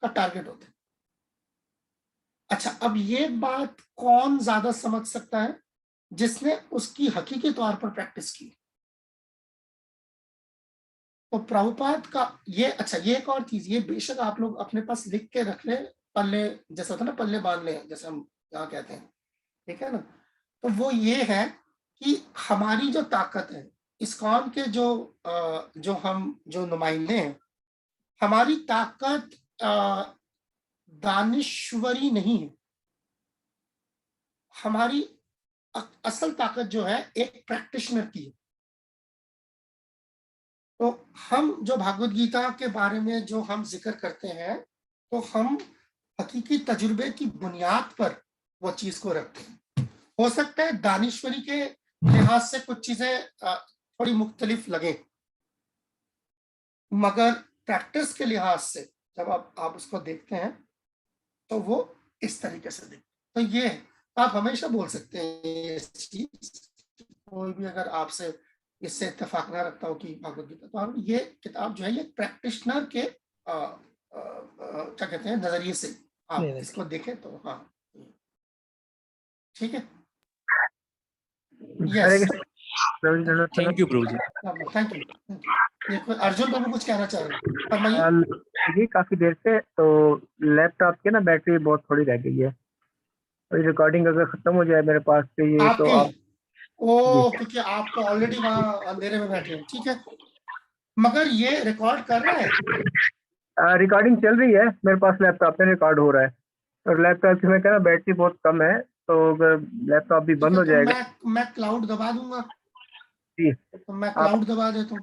का टारगेट होता है। अच्छा, अब ये बात कौन ज्यादा समझ सकता है? जिसने उसकी हकीकी तौर पर प्रैक्टिस की। तो प्रभुपाद का ये, अच्छा ये एक और चीज, ये बेशक आप लोग अपने पास लिख के रख ले, पल्ले जैसा होता है ना, पल्ले बांध ले जैसे हम यहाँ कहते हैं, ठीक है ना। तो वो ये है कि हमारी जो ताकत है, इस्कॉन के जो नुमाइंदे हैं, हमारी ताकत दानिश्वरी नहीं है। हमारी असल ताकत जो है एक प्रैक्टिशनर की है। तो हम जो भागवत गीता के बारे में जो हम जिक्र करते हैं, तो हम हकीकी तजुर्बे की बुनियाद पर वो चीज को रखते हैं। हो सकता है दानिश्वरी के लिहाज से कुछ चीजें थोड़ी मुख्तलिफ लगे, मगर प्रैक्टिस के लिहाज से जब आप उसको देखते हैं तो वो इस तरीके से देखते। तो ये आप हमेशा बोल सकते हैं इस चीज, कोई भी अगर आपसे इससे इत्तेफाक ना रखता हो कि भागवत गीता, तो हम ये किताब जो है ये प्रैक्टिशनर के क्या कहते हैं नजरिए से आप इसको देखें तो हाँ ठीक है। Yes, thank you Prabhu ji. Thank you. Arjun Babu कुछ कहना चाह रहे हैं? ये काफी देर से तो लैपटॉप के ना बैटरी बहुत थोड़ी रह गई है, और रिकॉर्डिंग अगर खत्म हो जाए मेरे पास से ये तो आप क्योंकि आप तो ऑलरेडी वहाँ अंधेरे में बैठे हैं, ठीक है, मगर ये रिकॉर्ड कर रहा है? रिकॉर्डिंग चल रही है मेरे पास, लैपटॉप में रिकॉर्ड हो रहा है, और लैपटॉप की मैं कह रहा बैटरी बहुत कम है, तो अगर लैपटॉप भी बंद हो तो जाएगा मैं क्लाउड दबा दूंगा। जी, तो मैं क्लाउड दबा देता हूँ।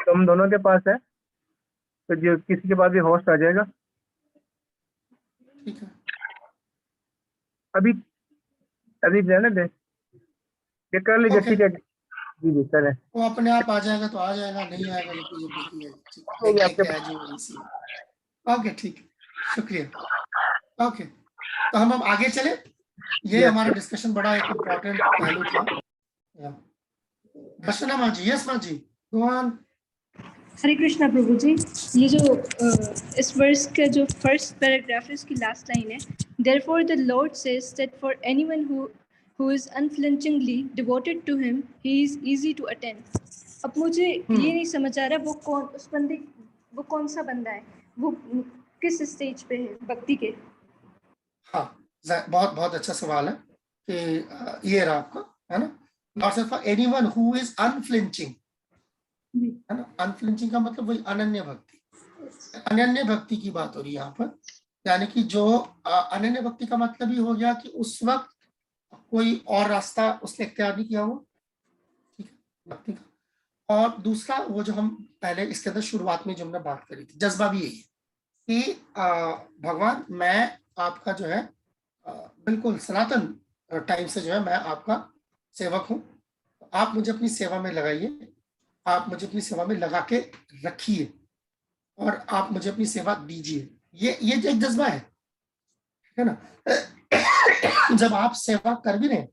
तुम दोनों के पास है तो जो किसी के पास भी होस्ट आ जाएगा। ठीक है, अभी अभी रहने दे, ये कर लीजिए। ओके, ठीक है जी जी चले। वो अपने आप आ जाएगा तो आ जाएगा, नहीं आएगा तो कोई जरूरत नहीं है। ठीक हो गया है, आपके क्या जो इसी। ओके ठीक है, शुक्रिया। ओके, तो हम अब आगे चले। ये Yes, हमारा sir. डिस्कशन बड़ा एक इम्पोर्टेंट पहलू था। दर्शना माँ जी, यस माँ जी, गो ऑन। हरे कृष्णा प्रभु जी। ये जो इस वर्स का जो फर्स्ट पैराग्राफ है इसकी लास्ट लाइन है, therefore the Lord says that for anyone who is unflinchingly devoted to him, he is easy to attend. अब मुझे ये नहीं समझ आ रहा वो कौन उस बंदे वो कौन सा बंदा है, वो किस स्टेज पे है भक्ति के। हाँ, बहुत बहुत अच्छा सवाल है कि ये रहा आपका, है ना। Lord said for anyone who is unflinching, है ना। अनफ्लिंचिंग का मतलब वही अनन्य भक्ति, अनन्य भक्ति की बात हो रही है यहाँ पर। यानी कि जो अनन्य भक्ति का मतलब ही हो गया कि उस वक्त कोई और रास्ता उसने इख्तियार नहीं किया हुआ, ठीक है, भक्ति का। और दूसरा वो जो हम पहले इसके अंदर शुरुआत में जो हमने बात करी थी, जज्बा भी यही है कि भगवान मैं आपका जो है बिल्कुल सनातन टाइम से जो है मैं आपका सेवक हूँ, आप मुझे अपनी सेवा में लगाइए, आप मुझे अपनी सेवा में लगा के रखिए और आप मुझे अपनी सेवा दीजिए। ये एक जज्बा है ना। जब आप सेवा कर भी रहे हैं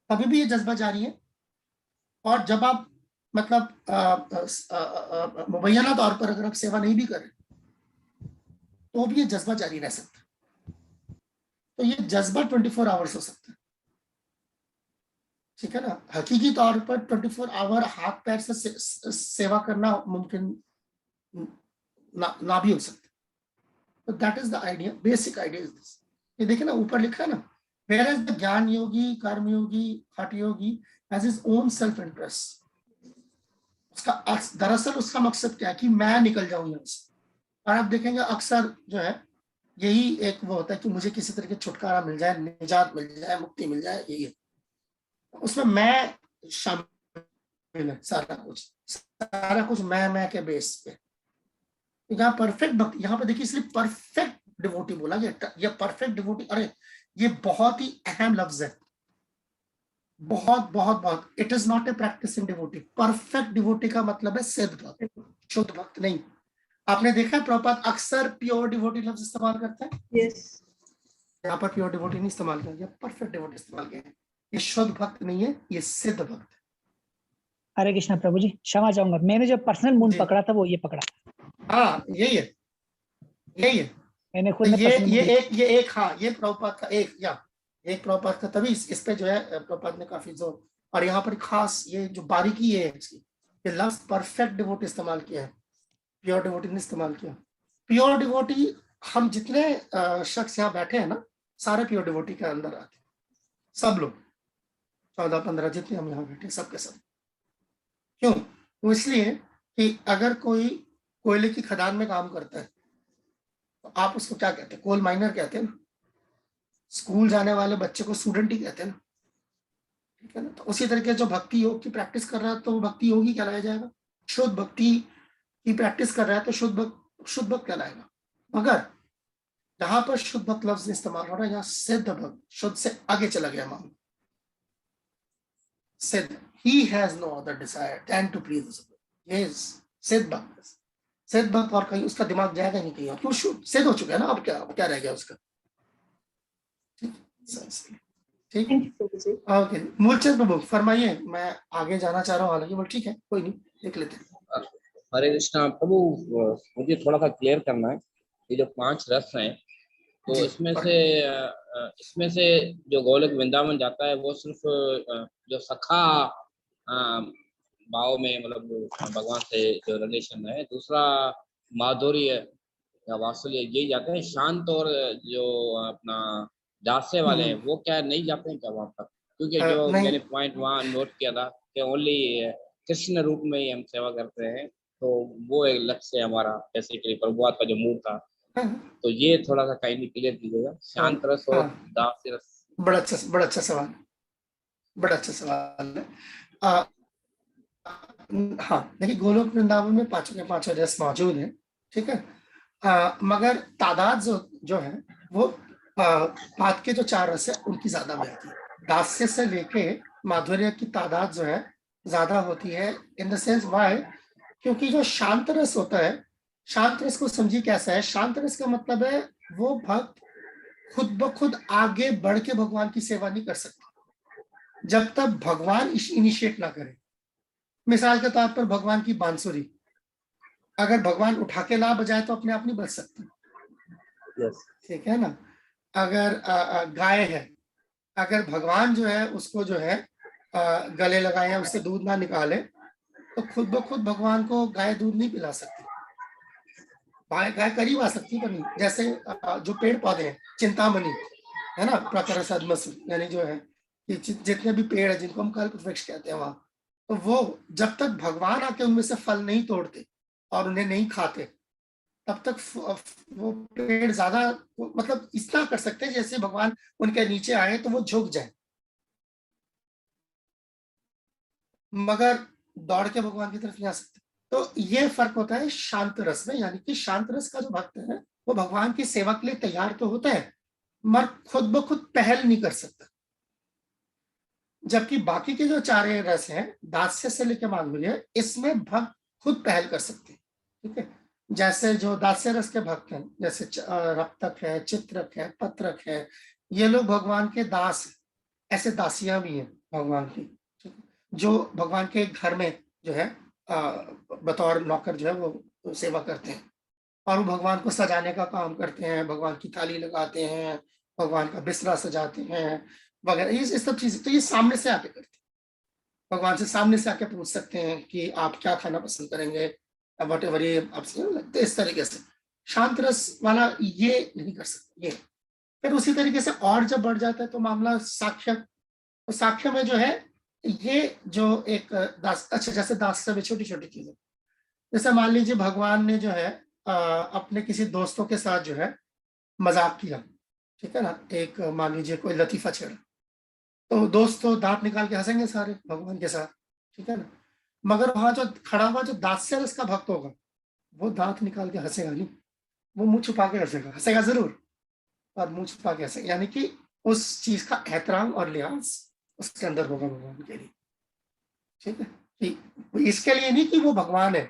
तभी भी ये जज्बा जारी है, और जब आप मतलब मुबैना तौर पर अगर आप सेवा नहीं भी कर रहे तो भी ये जज्बा जारी रह सकता है। तो ये जज्बा 24 आवर्स हो सकता है, ठीक है ना। हकीकी तौर पर 24 आवर हाथ पैर से सेवा करना मुमकिन ना भी हो सकता। तो that is the idea, basic idea is this. ये देखिए ना, ऊपर लिखा है ना, वेयर इज द ज्ञान योगी, कर्म योगी, हठ योगी has his own self interest. उसका दरअसल उसका मकसद क्या है कि मैं निकल जाऊं यहाँ से। और आप देखेंगे अक्सर जो है यही एक वो होता है कि मुझे किसी तरह की छुटकारा मिल जाए, निजात मिल जाए, मुक्ति मिल जाए, यही है। उसमें मैं शामिल है, सारा कुछ मैं के बेस पे। यहाँ परफेक्ट भक्ति, यहाँ पे देखिए इसलिए परफेक्ट डिवोटी बोला गया। ये परफेक्ट डिवोटी, अरे ये बहुत ही अहम लफ्ज है, बहुत बहुत बहुत। It is not a practising devotee. Perfect devotee का मतलब है सिद्ध भक्त, शुद्ध भक्त नहीं। आपने देखा है प्रभुपाद अक्सर प्योर डिवोटी लफ्ज इस्तेमाल करता है। यस, यहाँ पर प्योर डिवोटी नहीं इस्तेमाल किया गया, परफेक्ट डिवोटी इस्तेमाल किया है। ये शुद्ध भक्त नहीं है, ये सिद्ध भक्त है। हरे कृष्णा प्रभु जी, क्षमा चाहूंगा, मैंने जो पर्सनल मून जी। पकड़ा था वो ये पकड़ा। हाँ यही है, यही है। मैंने खुद तो ने personal moon ये एक हाँ, ये प्रभुपाद का एक प्रभुपाद का, तभी इस पे जो है प्रभुपाद ने काफी जोर, और यहाँ पर खास ये जो बारीकी है इसकी, ये लफ्ज परफेक्ट डिवोटी इस्तेमाल किया है, प्योर डिवोटी ने इस्तेमाल किया। प्योर डिवोटी, हम जितने शख्स यहाँ बैठे हैं ना, सारे प्योर डिवोटी के अंदर आते हैं, सब लोग 14-15 जितने हम यहाँ बैठे सबके सब। क्यों? वो इसलिए कि अगर कोई कोयले की खदान में काम करता है तो आप उसको क्या कहते हैं? कोल माइनर कहते हैं ना। स्कूल जाने वाले बच्चे को स्टूडेंट ही कहते हैं ना, ठीक है ना। तो उसी तरीके जो भक्ति योग की प्रैक्टिस कर रहा है तो वो भक्ति योगी कहलाया जाएगा। शुद्ध भक्ति की प्रैक्टिस कर रहा है तो शुद्ध भक्त कहलाएगा। मगर जहां पर शुद्ध भक्त लफ्ज इस्तेमाल हो रहा है, यहाँ सिद्ध भक्त, शुद्ध से आगे चला गया मामला। सिद्ध, he has no other desire than to please the Supreme। ये सिद्ध भक्त, सिद्ध भक्त, और कहीं उसका दिमाग जाएगा नहीं कहीं और, क्यों? सिद्ध हो चुका है ना, अब क्या रह गया उसका। ठीक, ओके। मूलचंद प्रभु फरमाइए, मैं आगे जाना चाह रहा हूँ, हालांकि वो ठीक है, कोई नहीं, देख लेते हैं। हरे कृष्णा प्रभु, मुझे थोड़ा सा क्लियर करना है, ये जो 5 रस हैं तो इसमें से जो गोलोक वृंदावन जाता है वो सिर्फ जो सखा भाव में, मतलब भगवान से जो रिलेशन है, दूसरा माधुर्य या वात्सल्य यही जाते हैं। शांत और जो अपना दास्य वाले हैं वो क्या नहीं जाते हैं क्या वहां तक? क्योंकि जो मैंने पॉइंट वहां नोट किया था कि ओनली कृष्ण रूप में ही हम सेवा करते हैं, तो वो एक लक्ष्य है हमारा, बेसिकली प्रभुपाद का जो मूड था। तो ये थोड़ा सा काइंडली क्लियर कीजिएगा, शांत रस और दास्य रस बड़ा अच्छा सवाल, बड़ा अच्छा सवाल है। हाँ देखिए, गोलोक वृंदावन में पांचों के पांचों रस मौजूद है, ठीक है। मगर तादाद जो है वो पाद के जो 4 रस है उनकी ज्यादा मिलती है। दास्य से लेके माधुर्य की तादाद जो है ज्यादा होती है, इन द सेंस वाई, क्योंकि जो शांत रस होता है, शांत रस को समझिए कैसा है। शांत रस का मतलब है वो भक्त खुद ब खुद आगे बढ़ के भगवान की सेवा नहीं कर सकता जब तक भगवान इनिशिएट ना करे। मिसाल के तौर पर भगवान की बांसुरी, अगर भगवान उठा के ना बजाए तो अपने आप नहीं बज सकती, ठीक है ना। अगर गाय है, अगर भगवान जो है उसको जो है गले लगाए हैं, उससे दूध ना निकाले तो खुद ब खुद भगवान को गाय दूध नहीं पिला सकती। गाय करीब आ सकती पर नहीं। जैसे जो पेड़ पौधे हैं, चिंतामणि है ना, प्रकर सदमसु, यानी जो है कि जितने भी पेड़ है जिनको हम कल्प वृक्ष कहते हैं वहां, तो वो जब तक भगवान आके उनमें से फल नहीं तोड़ते और उन्हें नहीं खाते, तब तक वो पेड़ ज्यादा मतलब इतना कर सकते हैं जैसे भगवान उनके नीचे आए तो वो झुक जाए, मगर दौड़ के भगवान की तरफ नहीं आ सकते। तो ये फर्क होता है शांत रस में, यानी कि शांत रस का जो भक्त है वो भगवान की सेवा के लिए तैयार तो होता है मगर खुद ब खुद पहल नहीं कर सकता। जबकि बाकी के जो 4 रस हैं, दास्य से लेकर माधुर्य, इसमें भक्त खुद पहल कर सकते हैं, ठीक है। जैसे जो दास्य रस के भक्त हैं, जैसे रक्तक है, चित्रक है, पत्रक है, ये लोग भगवान के दास हैं। ऐसे दासियां भी हैं भगवान की, जो भगवान के घर में जो है बतौर नौकर जो है वो सेवा करते हैं और वो भगवान को सजाने का काम करते हैं, भगवान की थाली लगाते हैं, भगवान का बिस्तरा सजाते हैं वगैरह, ये सब चीजें तो ये सामने से आके करते हैं। भगवान से सामने से आके पूछ सकते हैं कि आप क्या खाना पसंद करेंगे, वट एवर, ये आपसे लगता है। इस तरीके से शांत रस वाला ये नहीं कर सकते। ये फिर उसी तरीके से और जब बढ़ जाता है तो मामला साक्ष्य, तो साक्ष्य में जो है ये जो एक दास, अच्छा जैसे दास सब छोटी छोटी चीजें, जैसे मान लीजिए भगवान ने जो है अपने किसी दोस्तों के साथ जो है मजाक किया, ठीक है ना, एक मान लीजिए कोई लतीफा छेड़ा, तो दोस्त तो दांत निकाल के हंसेंगे सारे भगवान के साथ, ठीक है ना। मगर वहां जो खड़ा हुआ जो दास्य रस का भक्त होगा वो दांत निकाल के हंसेगा नहीं, वो मुंह छुपा के हंसेगा, हंसेगा जरूर और मुंह छुपा के हंसेगा, यानी कि उस चीज का एहतराम और लिहाज उसके अंदर होगा भगवान के लिए, ठीक है। कि इसके लिए नहीं कि वो भगवान है।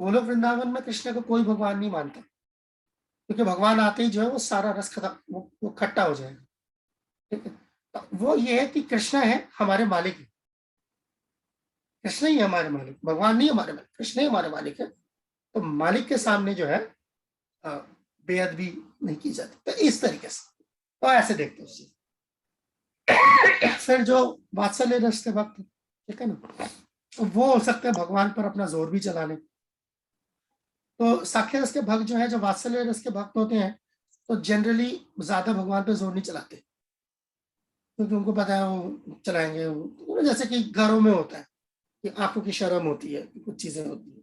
गोलोक वृंदावन में कृष्ण को कोई भगवान नहीं मानता, क्योंकि भगवान आते ही जो है वो सारा रस खत्म, वो खट्टा हो जाएगा, ठीक है। तो वो ये है कि कृष्ण है हमारे मालिक, कृष्ण ही हमारे मालिक, भगवान नहीं हमारे मालिक, कृष्ण ही हमारे मालिक है। तो मालिक के सामने जो है बेअदबी नहीं की जाती। तो इस तरीके से तो ऐसे देखते हैं उस फिर जो वात्सल्य रस के भक्त, ठीक है ना, वो हो सकते हैं भगवान पर अपना जोर भी चला लें। तो साख्य रस के भक्त जो है, जो वात्सल्य रस के भक्त होते हैं, तो जनरली ज्यादा भगवान पे जोर नहीं चलाते, क्योंकि उनको पता है वो चलाएंगे। जैसे कि घरों में होता है कि आंखों की शर्म होती है, कुछ चीजें होती है,